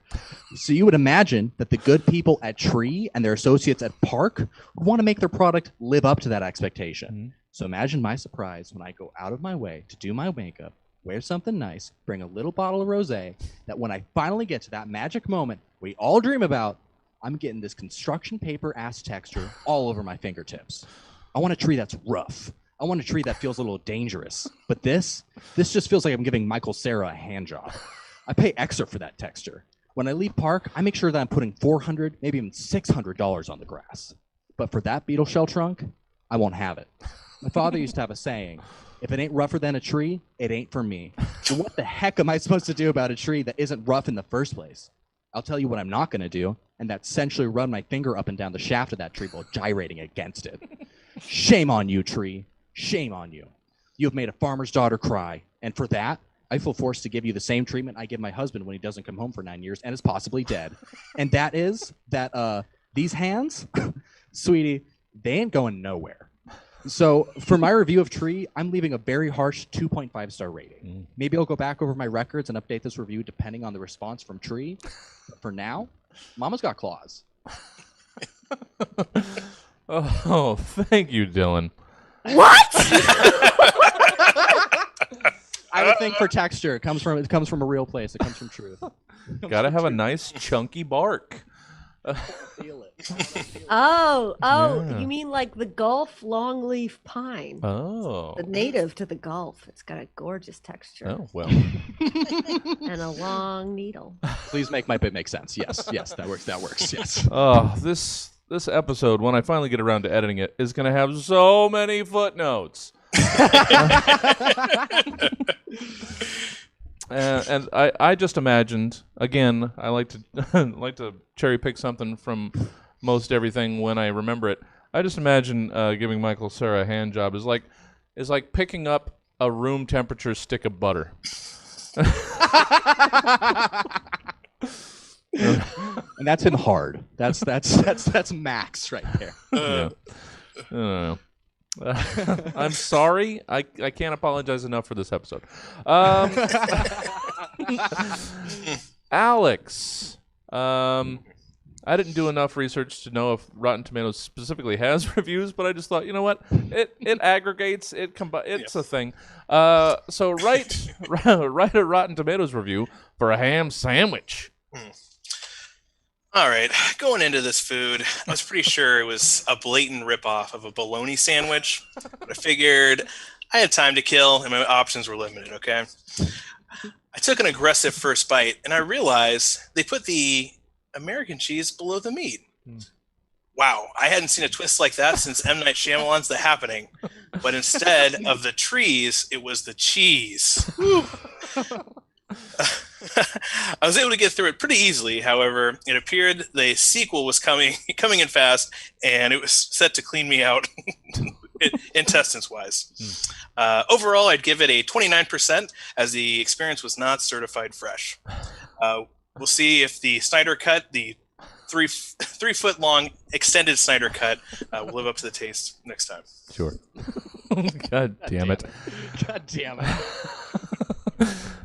So you would imagine that the good people at Tree and their associates at Park would want to make their product live up to that expectation. Mm-hmm. So imagine my surprise when I go out of my way to do my makeup, wear something nice, bring a little bottle of rosé, that when I finally get to that magic moment we all dream about, I'm getting this construction paper ass texture all over my fingertips. I want a tree that's rough. I want a tree that feels a little dangerous. But this just feels like I'm giving Michael Cera a hand job. I pay extra for that texture. When I leave Park, I make sure that I'm putting $400, maybe even $600 on the grass. But for that beetle shell trunk, I won't have it. My father used to have a saying, if it ain't rougher than a tree, it ain't for me. So what the heck am I supposed to do about a tree that isn't rough in the first place? I'll tell you what I'm not going to do, and that's essentially run my finger up and down the shaft of that tree while gyrating against it. Shame on you, tree. Shame on you. You have made a farmer's daughter cry. And for that, I feel forced to give you the same treatment I give my husband when he doesn't come home for 9 years and is possibly dead. And that is that these hands, sweetie, they ain't going nowhere. So for my review of Tree, I'm leaving a very harsh 2.5 star rating. Maybe I'll go back over my records and update this review depending on the response from Tree. But for now, Mama's got claws. Oh, thank you, Dylan. What? I would think for texture, it comes from a real place. It comes from truth. Gotta have a nice chunky bark. Feel it. Oh, Yeah. you mean like the Gulf longleaf pine? Oh. The native to the Gulf. It's got a gorgeous texture Oh, well. and a long needle. Please make my bit make sense. Yes, that works. Yes. Oh, this episode, when I finally get around to editing it, is going to have so many footnotes. And I just imagined, again, I like to cherry pick something from most everything when I remember it. I just imagine giving Michael Cera a hand job is like picking up a room temperature stick of butter. And that's in hard. That's max right there. Yeah. I don't know. I'm sorry. I can't apologize enough for this episode. Alex, I didn't do enough research to know if Rotten Tomatoes specifically has reviews, but I just thought, you know what? It aggregates. It's a thing. So write a Rotten Tomatoes review for a ham sandwich. All right, going into this food, I was pretty sure it was a blatant ripoff of a bologna sandwich, but I figured I had time to kill and my options were limited, okay? I took an aggressive first bite and I realized they put the American cheese below the meat. Wow, I hadn't seen a twist like that since M. Night Shyamalan's The Happening, but instead of the trees, it was the cheese. I was able to get through it pretty easily. However, it appeared the sequel was coming in fast, and it was set to clean me out intestines-wise. Overall, I'd give it a 29%, as the experience was not certified fresh. We'll see if the Snyder Cut, the 3 foot long extended Snyder Cut, will live up to the taste next time. Sure. God damn it. God damn it.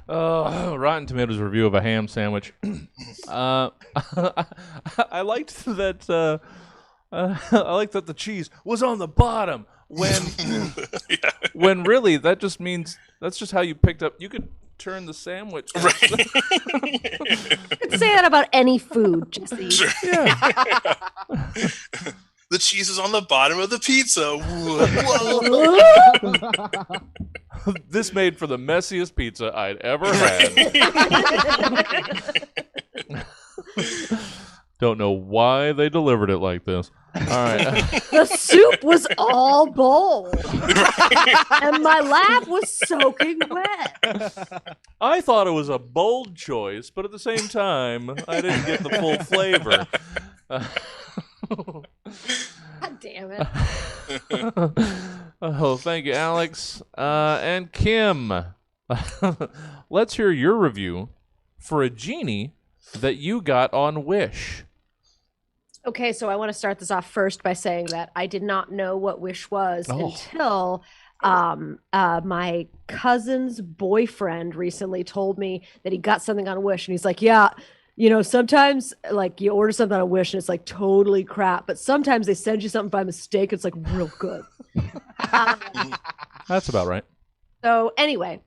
Rotten Tomatoes review of a ham sandwich. I liked that. I liked that the cheese was on the bottom when really that just means that's just how you picked up. You could turn the sandwich. Right. You could say that about any food, Jesse. Sure. Yeah. The cheese is on the bottom of the pizza. Whoa. This made for the messiest pizza I'd ever had. Don't know why they delivered it like this. All right. The soup was all bowl, and my lap was soaking wet. I thought it was a bold choice, but at the same time, I didn't get the full flavor. God damn it. Oh, thank you, Alex. And Kim, let's hear your review for a genie that you got on Wish. Okay, so I want to start this off first by saying that I did not know what Wish was until my cousin's boyfriend recently told me that he got something on Wish, and he's like, yeah, you know, sometimes like you order something on Wish and it's like totally crap, but sometimes they send you something by mistake. It's like real good. That's about right. So anyway,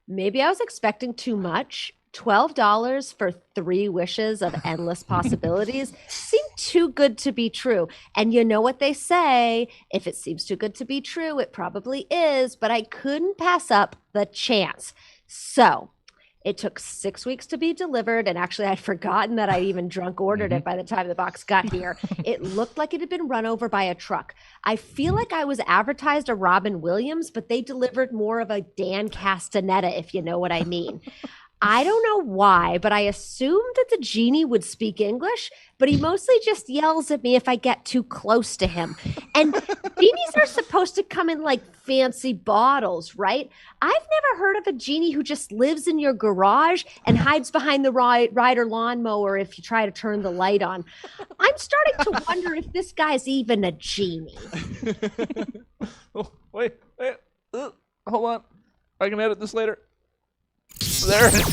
maybe I was expecting too much. $12 for 3 wishes of endless possibilities seemed too good to be true. And you know what they say, if it seems too good to be true, it probably is, but I couldn't pass up the chance. So it took 6 weeks to be delivered, and actually I'd forgotten that I even drunk ordered it by the time the box got here. It looked like it had been run over by a truck. I feel like I was advertised a Robin Williams, but they delivered more of a Dan Castaneda, if you know what I mean. I don't know why, but I assumed that the genie would speak English, but he mostly just yells at me if I get too close to him. And genies are supposed to come in like fancy bottles, right? I've never heard of a genie who just lives in your garage and hides behind the rider lawnmower if you try to turn the light on. I'm starting to wonder if this guy's even a genie. Oh, wait. Hold on. I can edit this later. There it is.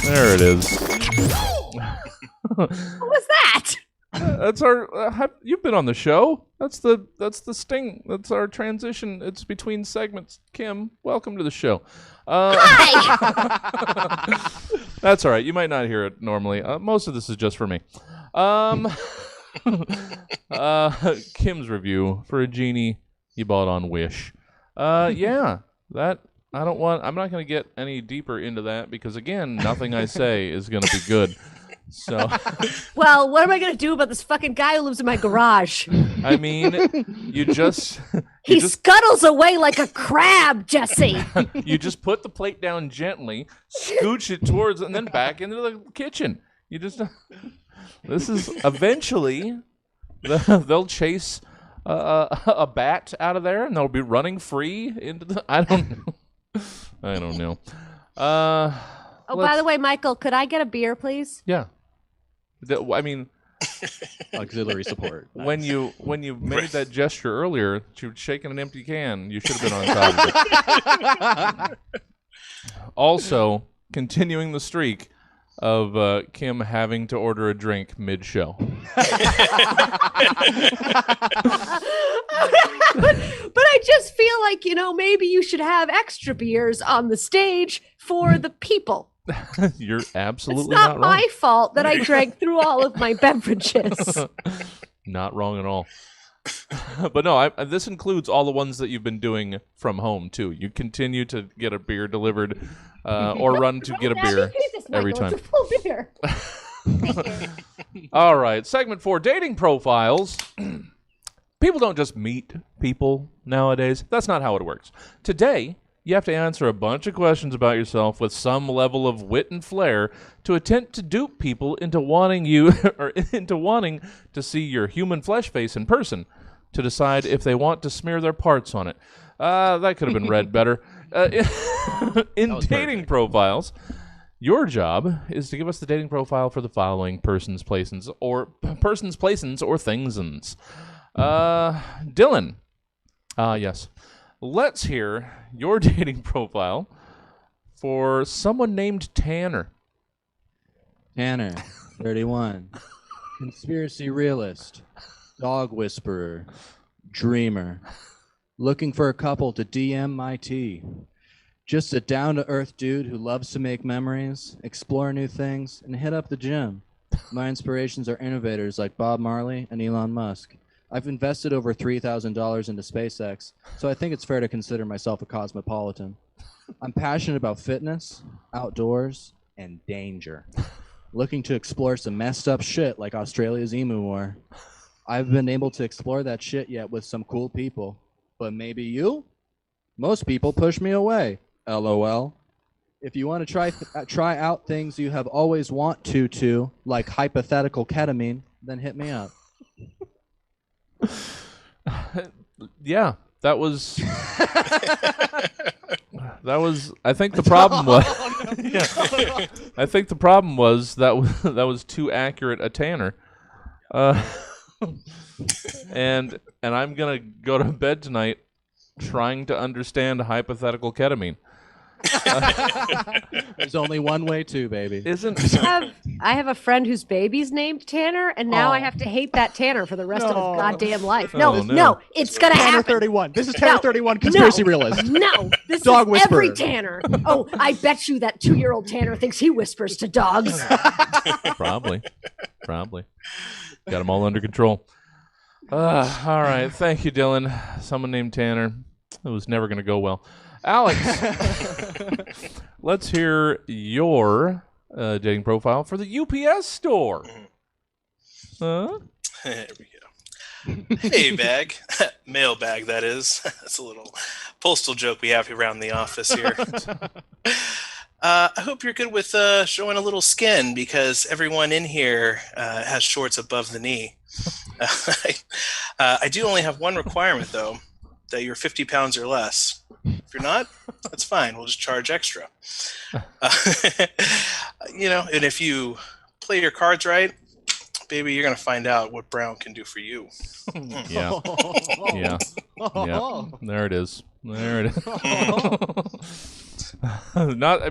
There it is. What was that? That's our. You've been on the show. That's the sting. That's our transition. It's between segments. Kim, welcome to the show. Hi. That's all right. You might not hear it normally. Most of this is just for me. Kim's review for a genie you bought on Wish. Yeah, that. I'm not going to get any deeper into that because, again, nothing I say is going to be good. So, well, what am I going to do about this fucking guy who lives in my garage? I mean, he scuttles away like a crab, Jesse. You just put the plate down gently, scooch it towards, and then back into the kitchen. This is eventually, they'll chase a bat out of there, and they'll be running free into the. I don't know. Oh, by the way, Michael, could I get a beer, please? Yeah. I mean, auxiliary support. When you made that gesture earlier, you were shaking an empty can. You should have been on top of it. Also, continuing the streak of Kim having to order a drink mid-show. But I just feel like, maybe you should have extra beers on the stage for the people. You're absolutely it's not wrong. my fault that I drank through all of my beverages. Not wrong at all. But no, this includes all the ones that you've been doing from home, too. You continue to get a beer delivered or run to get a beer every time. It's a full beer. All right, segment 4, dating profiles. People don't just meet people nowadays. That's not how it works. Today, you have to answer a bunch of questions about yourself with some level of wit and flair to attempt to dupe people into wanting you or into wanting to see your human flesh face in person to decide if they want to smear their parts on it. That could have been read better. In dating profiles, your job is to give us the dating profile for the following persons, places, or thingsins. Dylan. Yes. Let's hear your dating profile for someone named Tanner. Tanner, 31. Conspiracy realist. Dog whisperer. Dreamer. Looking for a couple to DM my tea. Just a down-to-earth dude who loves to make memories, explore new things, and hit up the gym. My inspirations are innovators like Bob Marley and Elon Musk. I've invested over $3,000 into SpaceX, so I think it's fair to consider myself a cosmopolitan. I'm passionate about fitness, outdoors, and danger. Looking to explore some messed up shit like Australia's Emu War. I've been able to explore that shit yet with some cool people. But maybe you? Most people push me away. LOL. If you want to try out things you have always want to, like hypothetical ketamine, then hit me up. Yeah, that was. I think the problem was. Yeah, I think the problem was that was too accurate a Tanner, and I'm gonna go to bed tonight trying to understand hypothetical ketamine. There's only one way to, baby. I have a friend whose baby's named Tanner, and now I have to hate that Tanner for the rest of his goddamn life. No, it's gonna Tanner happen. 31. This is Tanner 31, conspiracy realist. No, this Dog is whisperer. every Tanner. Oh, I bet you that 2-year-old Tanner thinks he whispers to dogs. Probably. Got them all under control. All right, thank you, Dylan. Someone named Tanner. It was never going to go well. Alex, let's hear your dating profile for the UPS store. Huh? There we go. Hey, bag. Mail bag, that is. That's a little postal joke we have around the office here. I hope you're good with showing a little skin because everyone in here has shorts above the knee. I do only have one requirement, though, that you're 50 pounds or less. If you're not, that's fine. We'll just charge extra. And if you play your cards right, baby, you're going to find out what Brown can do for you. Yeah. Yeah. Yeah. There it is. There it is. not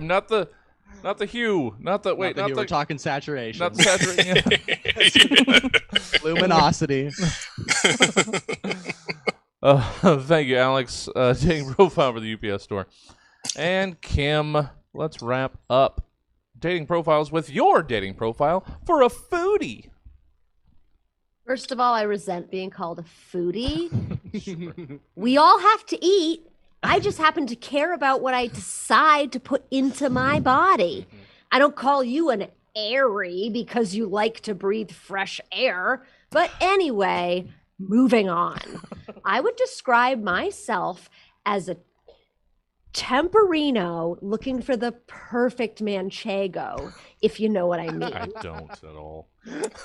the hue. Not the wait. Not We're the talking saturation. not the saturation. luminosity. Thank you, Alex. Dating profile for the UPS store. And Kim, let's wrap up dating profiles with your dating profile for a foodie. First of all, I resent being called a foodie. We all have to eat. I just happen to care about what I decide to put into my body. I don't call you an airy because you like to breathe fresh air. But anyway, moving on. I would describe myself as a Temporino looking for the perfect manchego, if you know what I mean. I don't at all. It's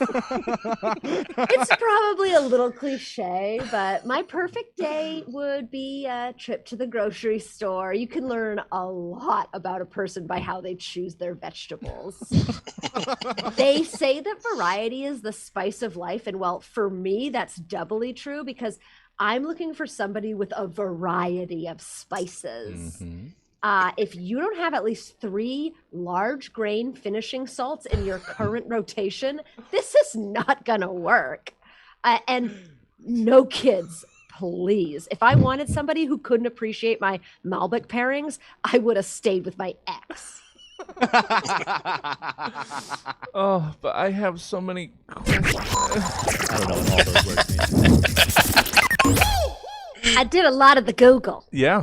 probably a little cliche, but my perfect day would be a trip to the grocery store. You can learn a lot about a person by how they choose their vegetables. They say that variety is the spice of life, and well, for me, that's doubly true because I'm looking for somebody with a variety of spices. Mm-hmm. If you don't have at least 3 large grain finishing salts in your current rotation, this is not gonna work. And no kids, please. If I wanted somebody who couldn't appreciate my Malbec pairings, I would have stayed with my ex. Oh, but I have so many questions. I don't know what all those words mean. I did a lot of the Google. Yeah.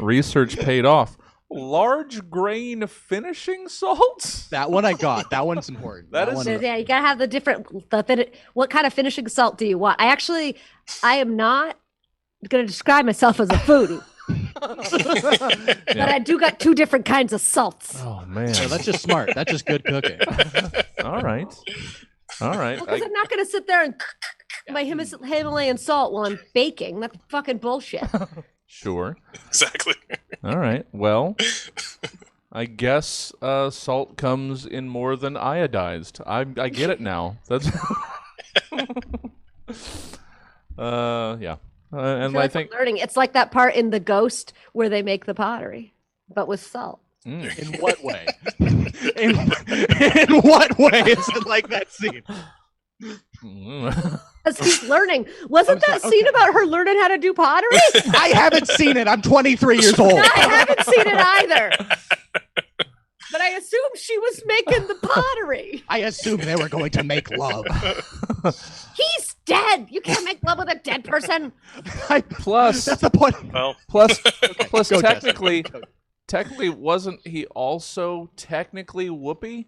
Research paid off. Large grain finishing salts? That one I got. That one's important. That is- one, Yeah, you gotta have what kind of finishing salt do you want? I am not gonna describe myself as a foodie. But I do got 2 different kinds of salts. Oh, man. So that's just smart. That's just good cooking. All right. Because I'm not gonna sit there and my Himalayan salt while I'm baking. That's fucking bullshit. Sure. Exactly. All right. Well, I guess salt comes in more than iodized. I get it now. That's yeah. And I think learning. It's like that part in The Ghost where they make the pottery, but with salt. In what way? in what way is it like that scene? Because he's learning. Wasn't that scene about her learning how to do pottery? I haven't seen it. I'm 23 years old. I haven't seen it either. But I assumed she was making the pottery. I assumed they were going to make love. He's dead. You can't make love with a dead person. plus That's the point. Well, plus Go, technically Jessica. technically wasn't he also technically Whoopi?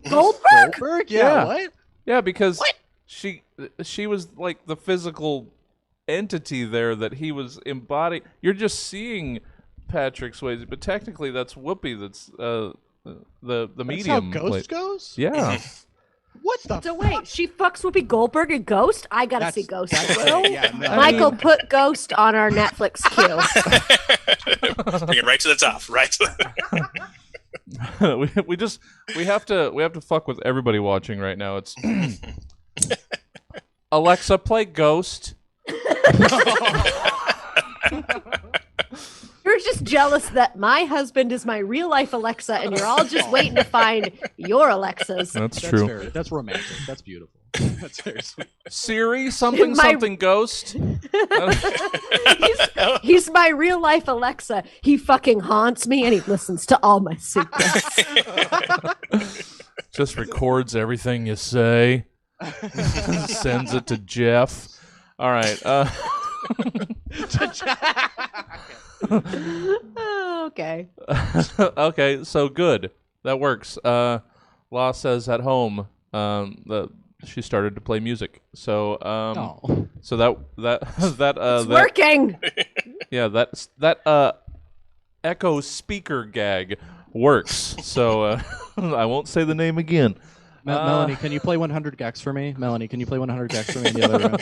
Goldberg? Goldberg? Yeah. Yeah. What? Yeah, because she was like the physical entity there that he was embodying. You're just seeing Patrick Swayze, but technically that's Whoopi. That's the That's medium. how Ghost goes? Yeah. What the So wait, she fucks Whoopi Goldberg and Ghost? I gotta see Ghost. Yeah, no. Michael, put Ghost on our Netflix queue. bring it right to the top. Right to the... we have to fuck with everybody watching right now. It's Alexa, play Ghost. You're just jealous that my husband is my real life Alexa and you're all just waiting to find your Alexas. That's That's true. very, that's romantic. That's beautiful. That's very sweet. Siri, something My- something Ghost. He's my real life Alexa. He fucking haunts me and he listens to all my secrets. Just records everything you say. Sends it to Jeff. All right. Oh, okay. Okay, so good. That works. Law says at home, the She started to play music. So Oh. so that It's working. yeah, that echo speaker gag works. So I won't say the name again. Melanie, can you play 100 gex for me? Melanie, can you play 100 gex for me in the other room?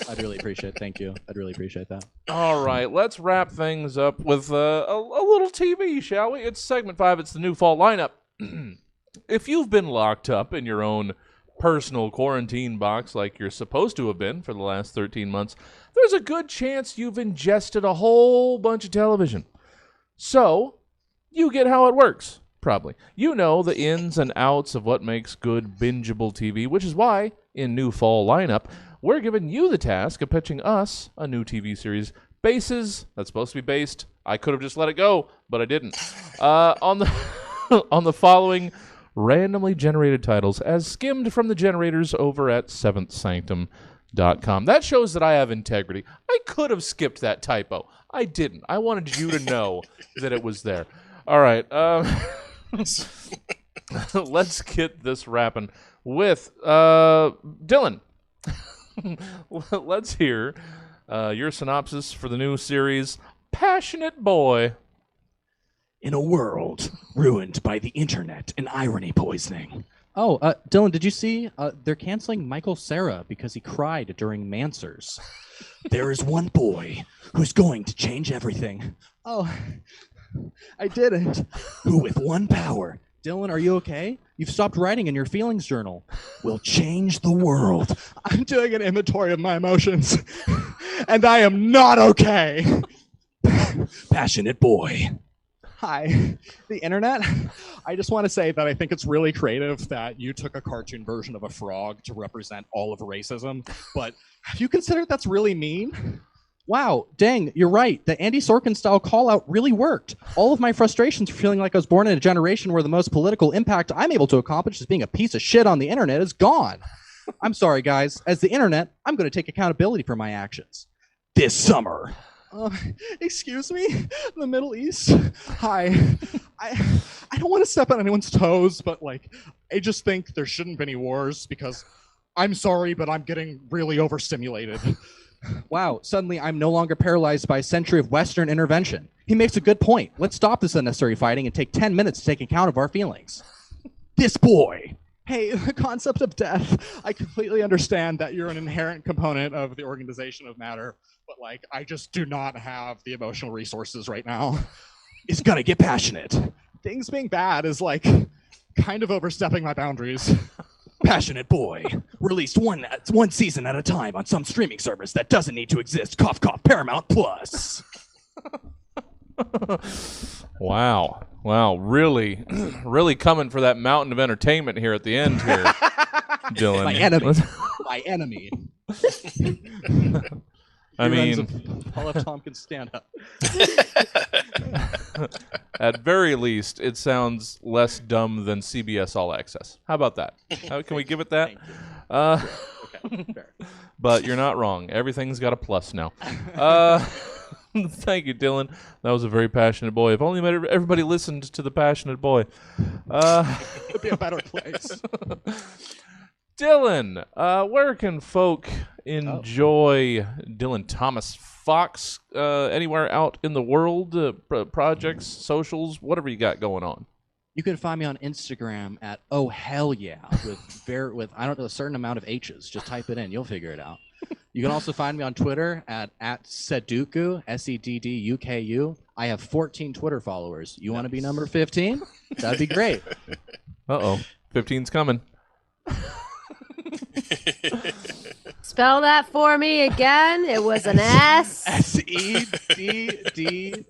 I'd really appreciate it. Thank you. I'd really appreciate that. All right, let's wrap things up with a little TV, shall we? It's segment 5. It's the new fall lineup. If you've been locked up in your own personal quarantine box like you're supposed to have been for the last 13 months, there's a good chance you've ingested a whole bunch of television. So, you get how it works, probably. You know the ins and outs of what makes good bingeable TV, which is why, in new fall lineup, we're giving you the task of pitching us a new TV series. Bases, that's supposed to be based. I could have just let it go, but I didn't. On the on the following randomly generated titles as skimmed from the generators over at seventhsanctum.com. That shows that I have integrity. I could have skipped that typo. I didn't. I wanted you to know that it was there. All right. Let's get this wrapping with Dylan. Let's hear your synopsis for the new series, Passionate Boy. In a world ruined by the internet and irony poisoning. Oh, Dylan, did you see? They're canceling Michael Cera because he cried during Mansers. There is one boy who's going to change everything. Oh, I didn't. Who with one power Dylan, are you okay? You've stopped writing in your feelings journal. will change the world. I'm doing an inventory of my emotions, and I am not okay. Passionate boy. Hi, the internet. I just want to say that I think it's really creative that you took a cartoon version of a frog to represent all of racism, but have you considered that's really mean? Wow, dang, you're right. The Andy Sorkin style call out really worked. All of my frustrations for feeling like I was born in a generation where the most political impact I'm able to accomplish is being a piece of shit on the internet is gone. I'm sorry, guys. As the internet, I'm going to take accountability for my actions. This summer. Excuse me? The Middle East? Hi. I don't want to step on anyone's toes, but like, I just think there shouldn't be any wars because I'm sorry, but I'm getting really overstimulated. Wow, suddenly I'm no longer paralyzed by a century of Western intervention. He makes a good point. Let's stop this unnecessary fighting and take 10 minutes to take account of our feelings. This boy. Hey, the concept of death, I completely understand that you're an inherent component of the organization of matter, but like, I just do not have the emotional resources right now. Is gonna get passionate. Things being bad is like kind of overstepping my boundaries. Passionate Boy. Released one season at a time on some streaming service that doesn't need to exist. Cough, cough, Paramount Plus. Wow. Really, really coming for that mountain of entertainment here at the end here, Dylan. My enemy. My enemy. I mean, Paul F. Tompkins stand up. at very least, it sounds less dumb than CBS All Access. How about that? Can we give it that? Okay, fair. But you're not wrong. Everything's got a plus now. Thank you, Dylan. That was a very passionate boy. If only everybody listened to the passionate boy. It'd be a better place. Dylan, where can folk enjoy Dylan Thomas Fox anywhere out in the world? Projects, socials, whatever you got going on. You can find me on Instagram at oh hell yeah with I don't know a certain amount of H's. Just type it in, you'll figure it out. You can also find me on Twitter at Sedduku, SEDDUKU. I have 14 Twitter followers. You want to be number 15? That'd be great. 15's coming. Spell that for me again. It was an S. SEDDUKU.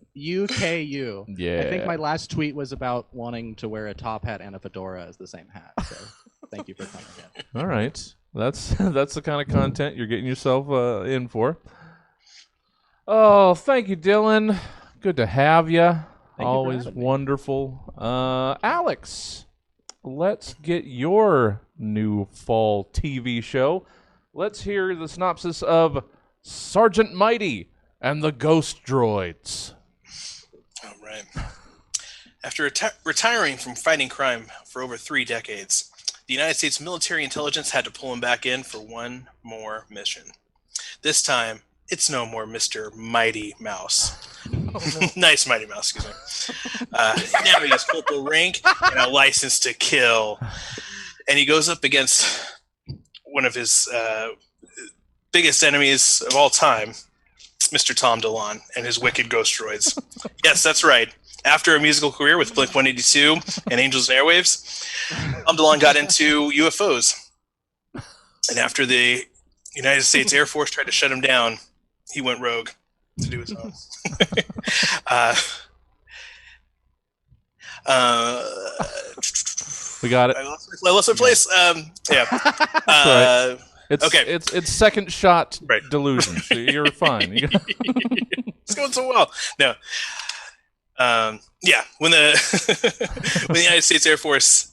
Yeah. I think my last tweet was about wanting to wear a top hat and a fedora as the same hat. So thank you for coming in. All right. That's the kind of content you're getting yourself in for. Oh, thank you, Dylan. Good to have you. Always wonderful. Alex, let's get your new fall TV show. Let's hear the synopsis of Sergeant Mighty and the Ghost Droids. All right. After retiring from fighting crime for over 3 decades, the United States military intelligence had to pull him back in for one more mission. This time, it's no more Mr. Mighty Mouse. Nice Mighty Mouse, excuse me. Now he has corporal rank and a license to kill. And he goes up against one of his biggest enemies of all time, Mr. Tom DeLonge and his wicked ghost droids. Yes, that's right. After a musical career with Blink-182 and Angels and Airwaves, Tom DeLonge got into UFOs. And after the United States Air Force tried to shut him down, he went rogue to do his own. We got it. I lost my place. Yeah. Right. Okay. It's second shot Right. delusion. So you're fine. It's going so well. No. Yeah. When the when the United States Air Force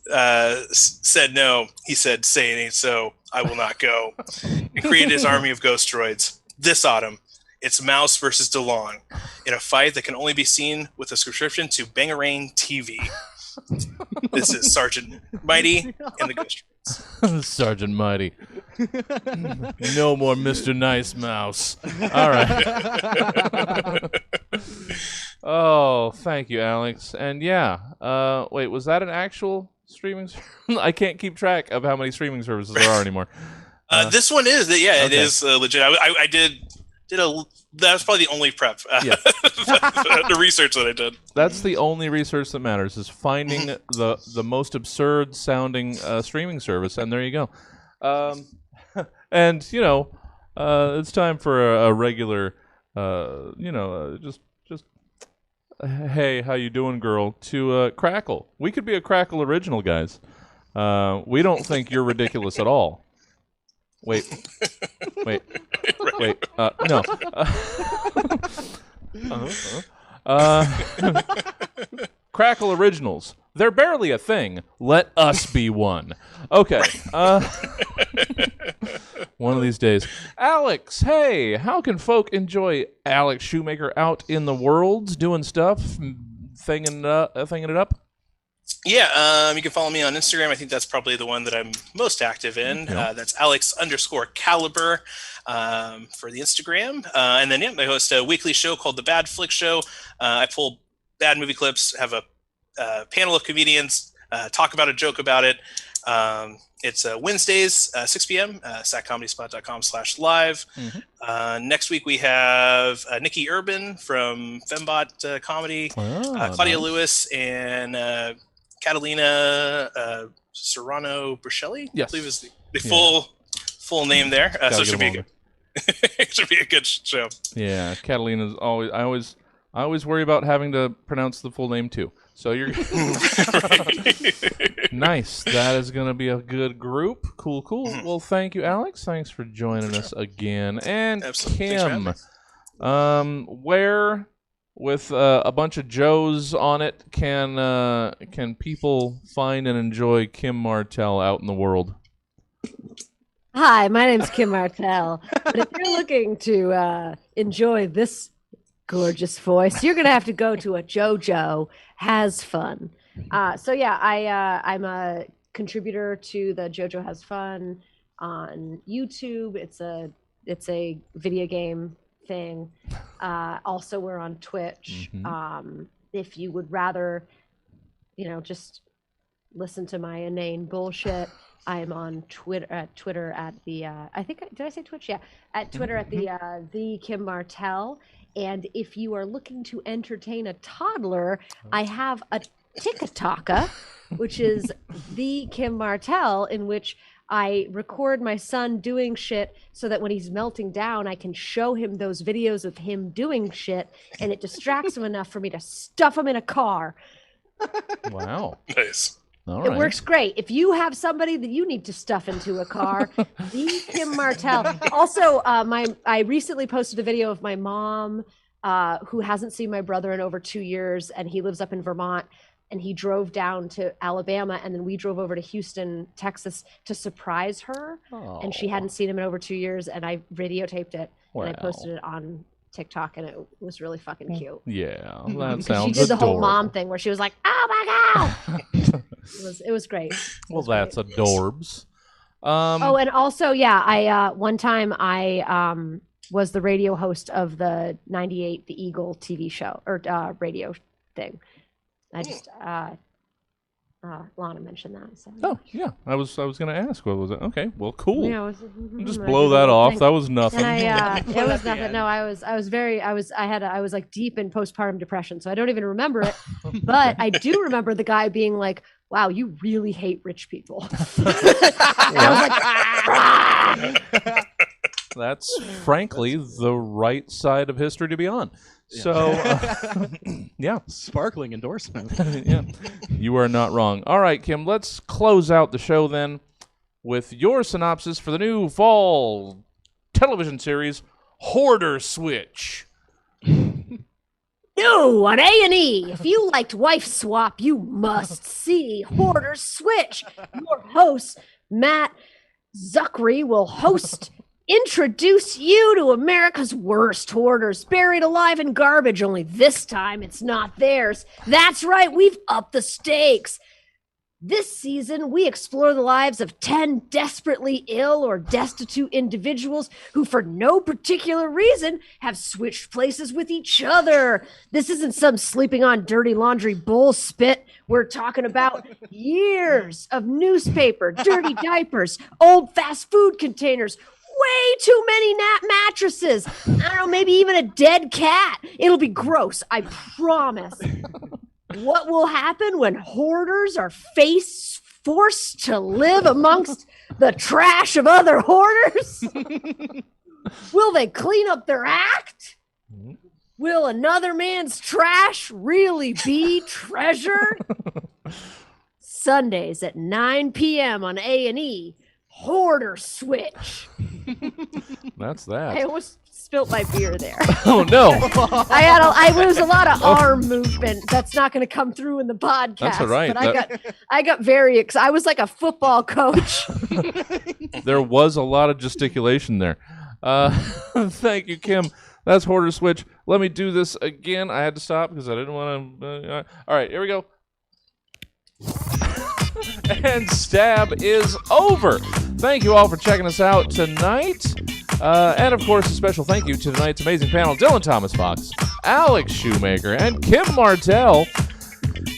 said no, he said, "Say it ain't so. I will not go," and created his army of ghost droids. This autumn, it's Mouse versus DeLonge in a fight that can only be seen with a subscription to Bangarang TV. This is Sergeant Mighty and the Ghost Droids. Sergeant Mighty. No more Mr. Nice Mouse. All right. Oh, thank you, Alex. And yeah, wait, was that an actual streaming service? I can't keep track of how many streaming services there are anymore. This one is, yeah, it Okay. is legit. I did a. That was probably the only prep, Yeah. the research that I did. That's the only research that matters, is finding the most absurd sounding streaming service, and there you go. And you know, it's time for a regular, just hey, how you doing, girl? To Crackle. We could be a Crackle original, guys. We don't think you're ridiculous at all. Wait. No. Crackle Originals. They're barely a thing. Let us be one. Okay. One of these days. Alex, hey, how can folk enjoy Alex Shoemaker out in the world doing stuff, thinging it up? Yeah, you can follow me on Instagram. I think that's probably the one that I'm most active in. Yeah. That's Alex_Caliber for the Instagram. And then, yeah, I host a weekly show called The Bad Flick Show. I pull bad movie clips, have a panel of comedians, talk about a joke about it. It's Wednesdays, 6 p.m., saccomedyspot.com/live. Mm-hmm. Next week, we have Nikki Urban from Fembot Comedy, Claudia Lewis, and Catalina Serrano Brichelli, Yes. I believe is the full name there. So it should be it should be a good show. Yeah, Catalina's always. I always worry about having to pronounce the full name too. So you're nice. That is going to be a good group. Cool. Well, thank you, Alex. Thanks for joining us again. And Absolutely. Thanks for having Kim, me. where with a bunch of Joes on it can people find and enjoy Kim Martell out in the world? Hi, my name's Kim Martell. But if you're looking to enjoy this gorgeous voice, you're gonna have to go to a JoJo Has Fun. So yeah, I'm a contributor to the JoJo Has Fun on YouTube. It's a video game thing. Also, we're on Twitch. If you would rather, just listen to my inane bullshit, I am on Twitter at the did I say Twitch? Yeah, at Twitter at the Kim Martell. And if you are looking to entertain a toddler, I have a TikToker, which is the Kim Martell, in which I record my son doing shit so that when he's melting down, I can show him those videos of him doing shit, and it distracts him enough for me to stuff him in a car. Wow. Nice. All It right. works great. If you have somebody that you need to stuff into a car, the Kim Martell. Also, I recently posted a video of my mom, who hasn't seen my brother in over 2 years, and he lives up in Vermont, and he drove down to Alabama, and then we drove over to Houston, Texas to surprise her, and she hadn't seen him in over 2 years, and I videotaped it, and I Wow. posted it on TikTok, and it was really fucking cute. Yeah, that Because sounds she did the whole adorable. mom thing where she was like, "Oh my god!" it was great. Well, that's adorbs. Oh, and also, yeah, I one time I was the radio host of the 98 The Eagle TV show or radio thing. I just Lana mentioned that. So. Oh, yeah. I was going to ask. What was it? Okay. Well, cool. Yeah, Just I blow did a that little off. thing. That was nothing. And I it At was the nothing. end. No, I was like deep in postpartum depression, so I don't even remember it. But I do remember the guy being like, "Wow, you really hate rich people." And I was like, That's frankly the right side of history to be on. So, yeah. Sparkling endorsement. Yeah. You are not wrong. All right, Kim, let's close out the show then with your synopsis for the new fall television series, Hoarder Switch. "No, on A&E. If you liked Wife Swap, you must see Hoarder Switch." Your host, Matt Zuckery, will introduce you to America's worst hoarders, buried alive in garbage, only this time it's not theirs. That's right, we've upped the stakes. This season, we explore the lives of 10 desperately ill or destitute individuals who, for no particular reason, have switched places with each other. This isn't some sleeping on dirty laundry bullspit. We're talking about years of newspaper, dirty diapers, old fast food containers, way too many mattresses. I don't know, maybe even a dead cat. It'll be gross, I promise. What will happen when hoarders are forced to live amongst the trash of other hoarders? Will they clean up their act? Will another man's trash really be treasure? Sundays at 9 p.m. on A&E, Hoarder Switch. That's I that. almost spilt my beer there. Oh, no. I was a lot of arm movement. That's not going to come through in the podcast. That's all right. But I got very excited. I was like a football coach. There was a lot of gesticulation there. Thank you, Kim. That's Hoarder Switch. Let me do this again. I had to stop because I didn't want to. All right, here we go. And Stab is over. Thank you all for checking us out tonight. And of course, a special thank you to tonight's amazing panel, Dylan Thomas Fox, Alex Shoemaker, and Kim Martell.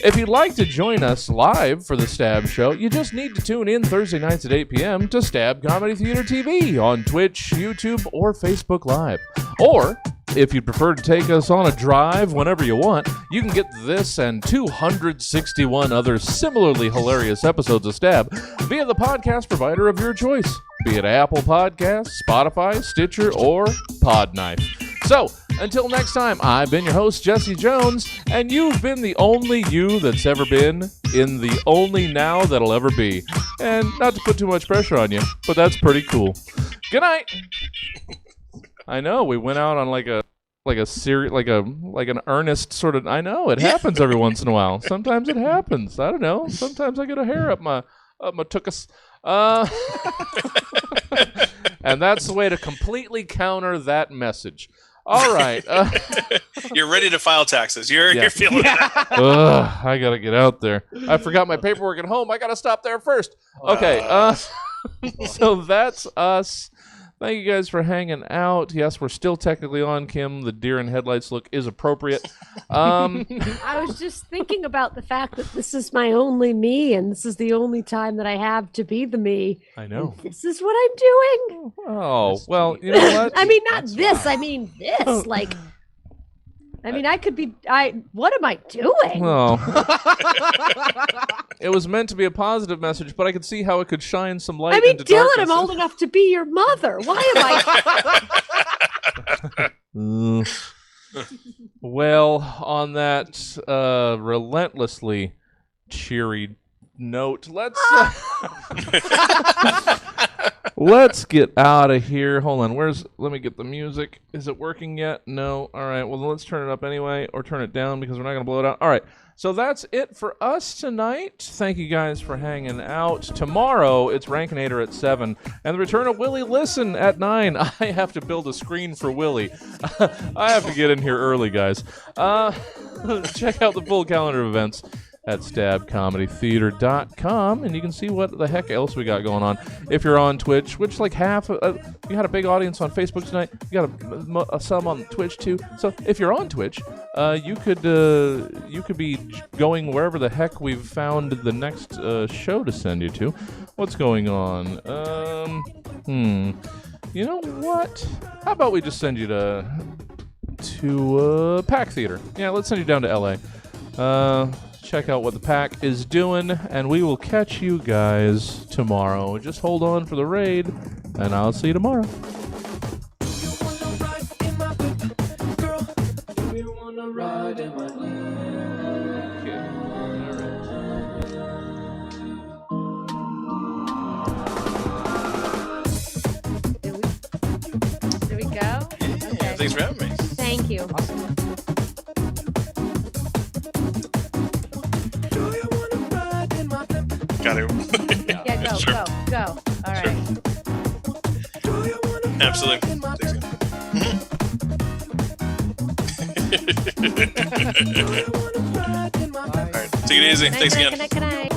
If you'd like to join us live for the Stab Show, you just need to tune in Thursday nights at 8 p.m. to Stab Comedy Theater TV on Twitch, YouTube, or Facebook Live. Or, if you'd prefer to take us on a drive whenever you want, you can get this and 261 other similarly hilarious episodes of Stab via the podcast provider of your choice, be it Apple Podcasts, Spotify, Stitcher, or Podknife. So, until next time, I've been your host, Jesse Jones, and you've been the only you that's ever been in the only now that'll ever be. And not to put too much pressure on you, but that's pretty cool. Good night. I know we went out on like an earnest sort of. I know it happens every once in a while. Sometimes it happens. I don't know. Sometimes I get a hair up my tuchus. And that's the way to completely counter that message. All right. You're ready to file taxes. You're feeling it. I gotta get out there. I forgot my paperwork at home. I gotta stop there first. Okay. So that's us. Thank you guys for hanging out. Yes, we're still technically on, Kim. The deer in headlights look is appropriate. I was just thinking about the fact that this is my only me, and this is the only time that I have to be the me. I know. And this is what I'm doing. Oh, well, you know what? I mean, not this. I mean this. Like, I mean, I could be. What am I doing? Oh. It was meant to be a positive message, but I could see how it could shine some light I mean, into Dylan, darkness. I'm old enough to be your mother. Why am I? Well, on that relentlessly cheery note, let's Let's get out of here. Hold on. Let me get the music. Is it working yet? No. All right. Well, let's turn it up anyway, or turn it down because we're not going to blow it out. All right. So that's it for us tonight. Thank you guys for hanging out. Tomorrow, it's Rankinator at 7, and the return of Willie Listen at 9. I have to build a screen for Willie. I have to get in here early, guys. Check out the full calendar of events at stabcomedytheater.com, and you can see what the heck else we got going on. If you're on Twitch, which like half, you had a big audience on Facebook tonight. You got some on Twitch too. So if you're on Twitch, you could be going wherever the heck we've found the next show to send you to. What's going on? You know what? How about we just send you to Pack Theater? Yeah, let's send you down to LA. Check out what the Pack is doing, and we will catch you guys tomorrow. Just hold on for the raid, and I'll see you tomorrow. There we go. Yeah, Okay. thanks for having me. Thank you. Got it. Yeah, go, Sure. go. All right. Absolutely. Thanks again. All right. Take it easy. Thanks again. Good night.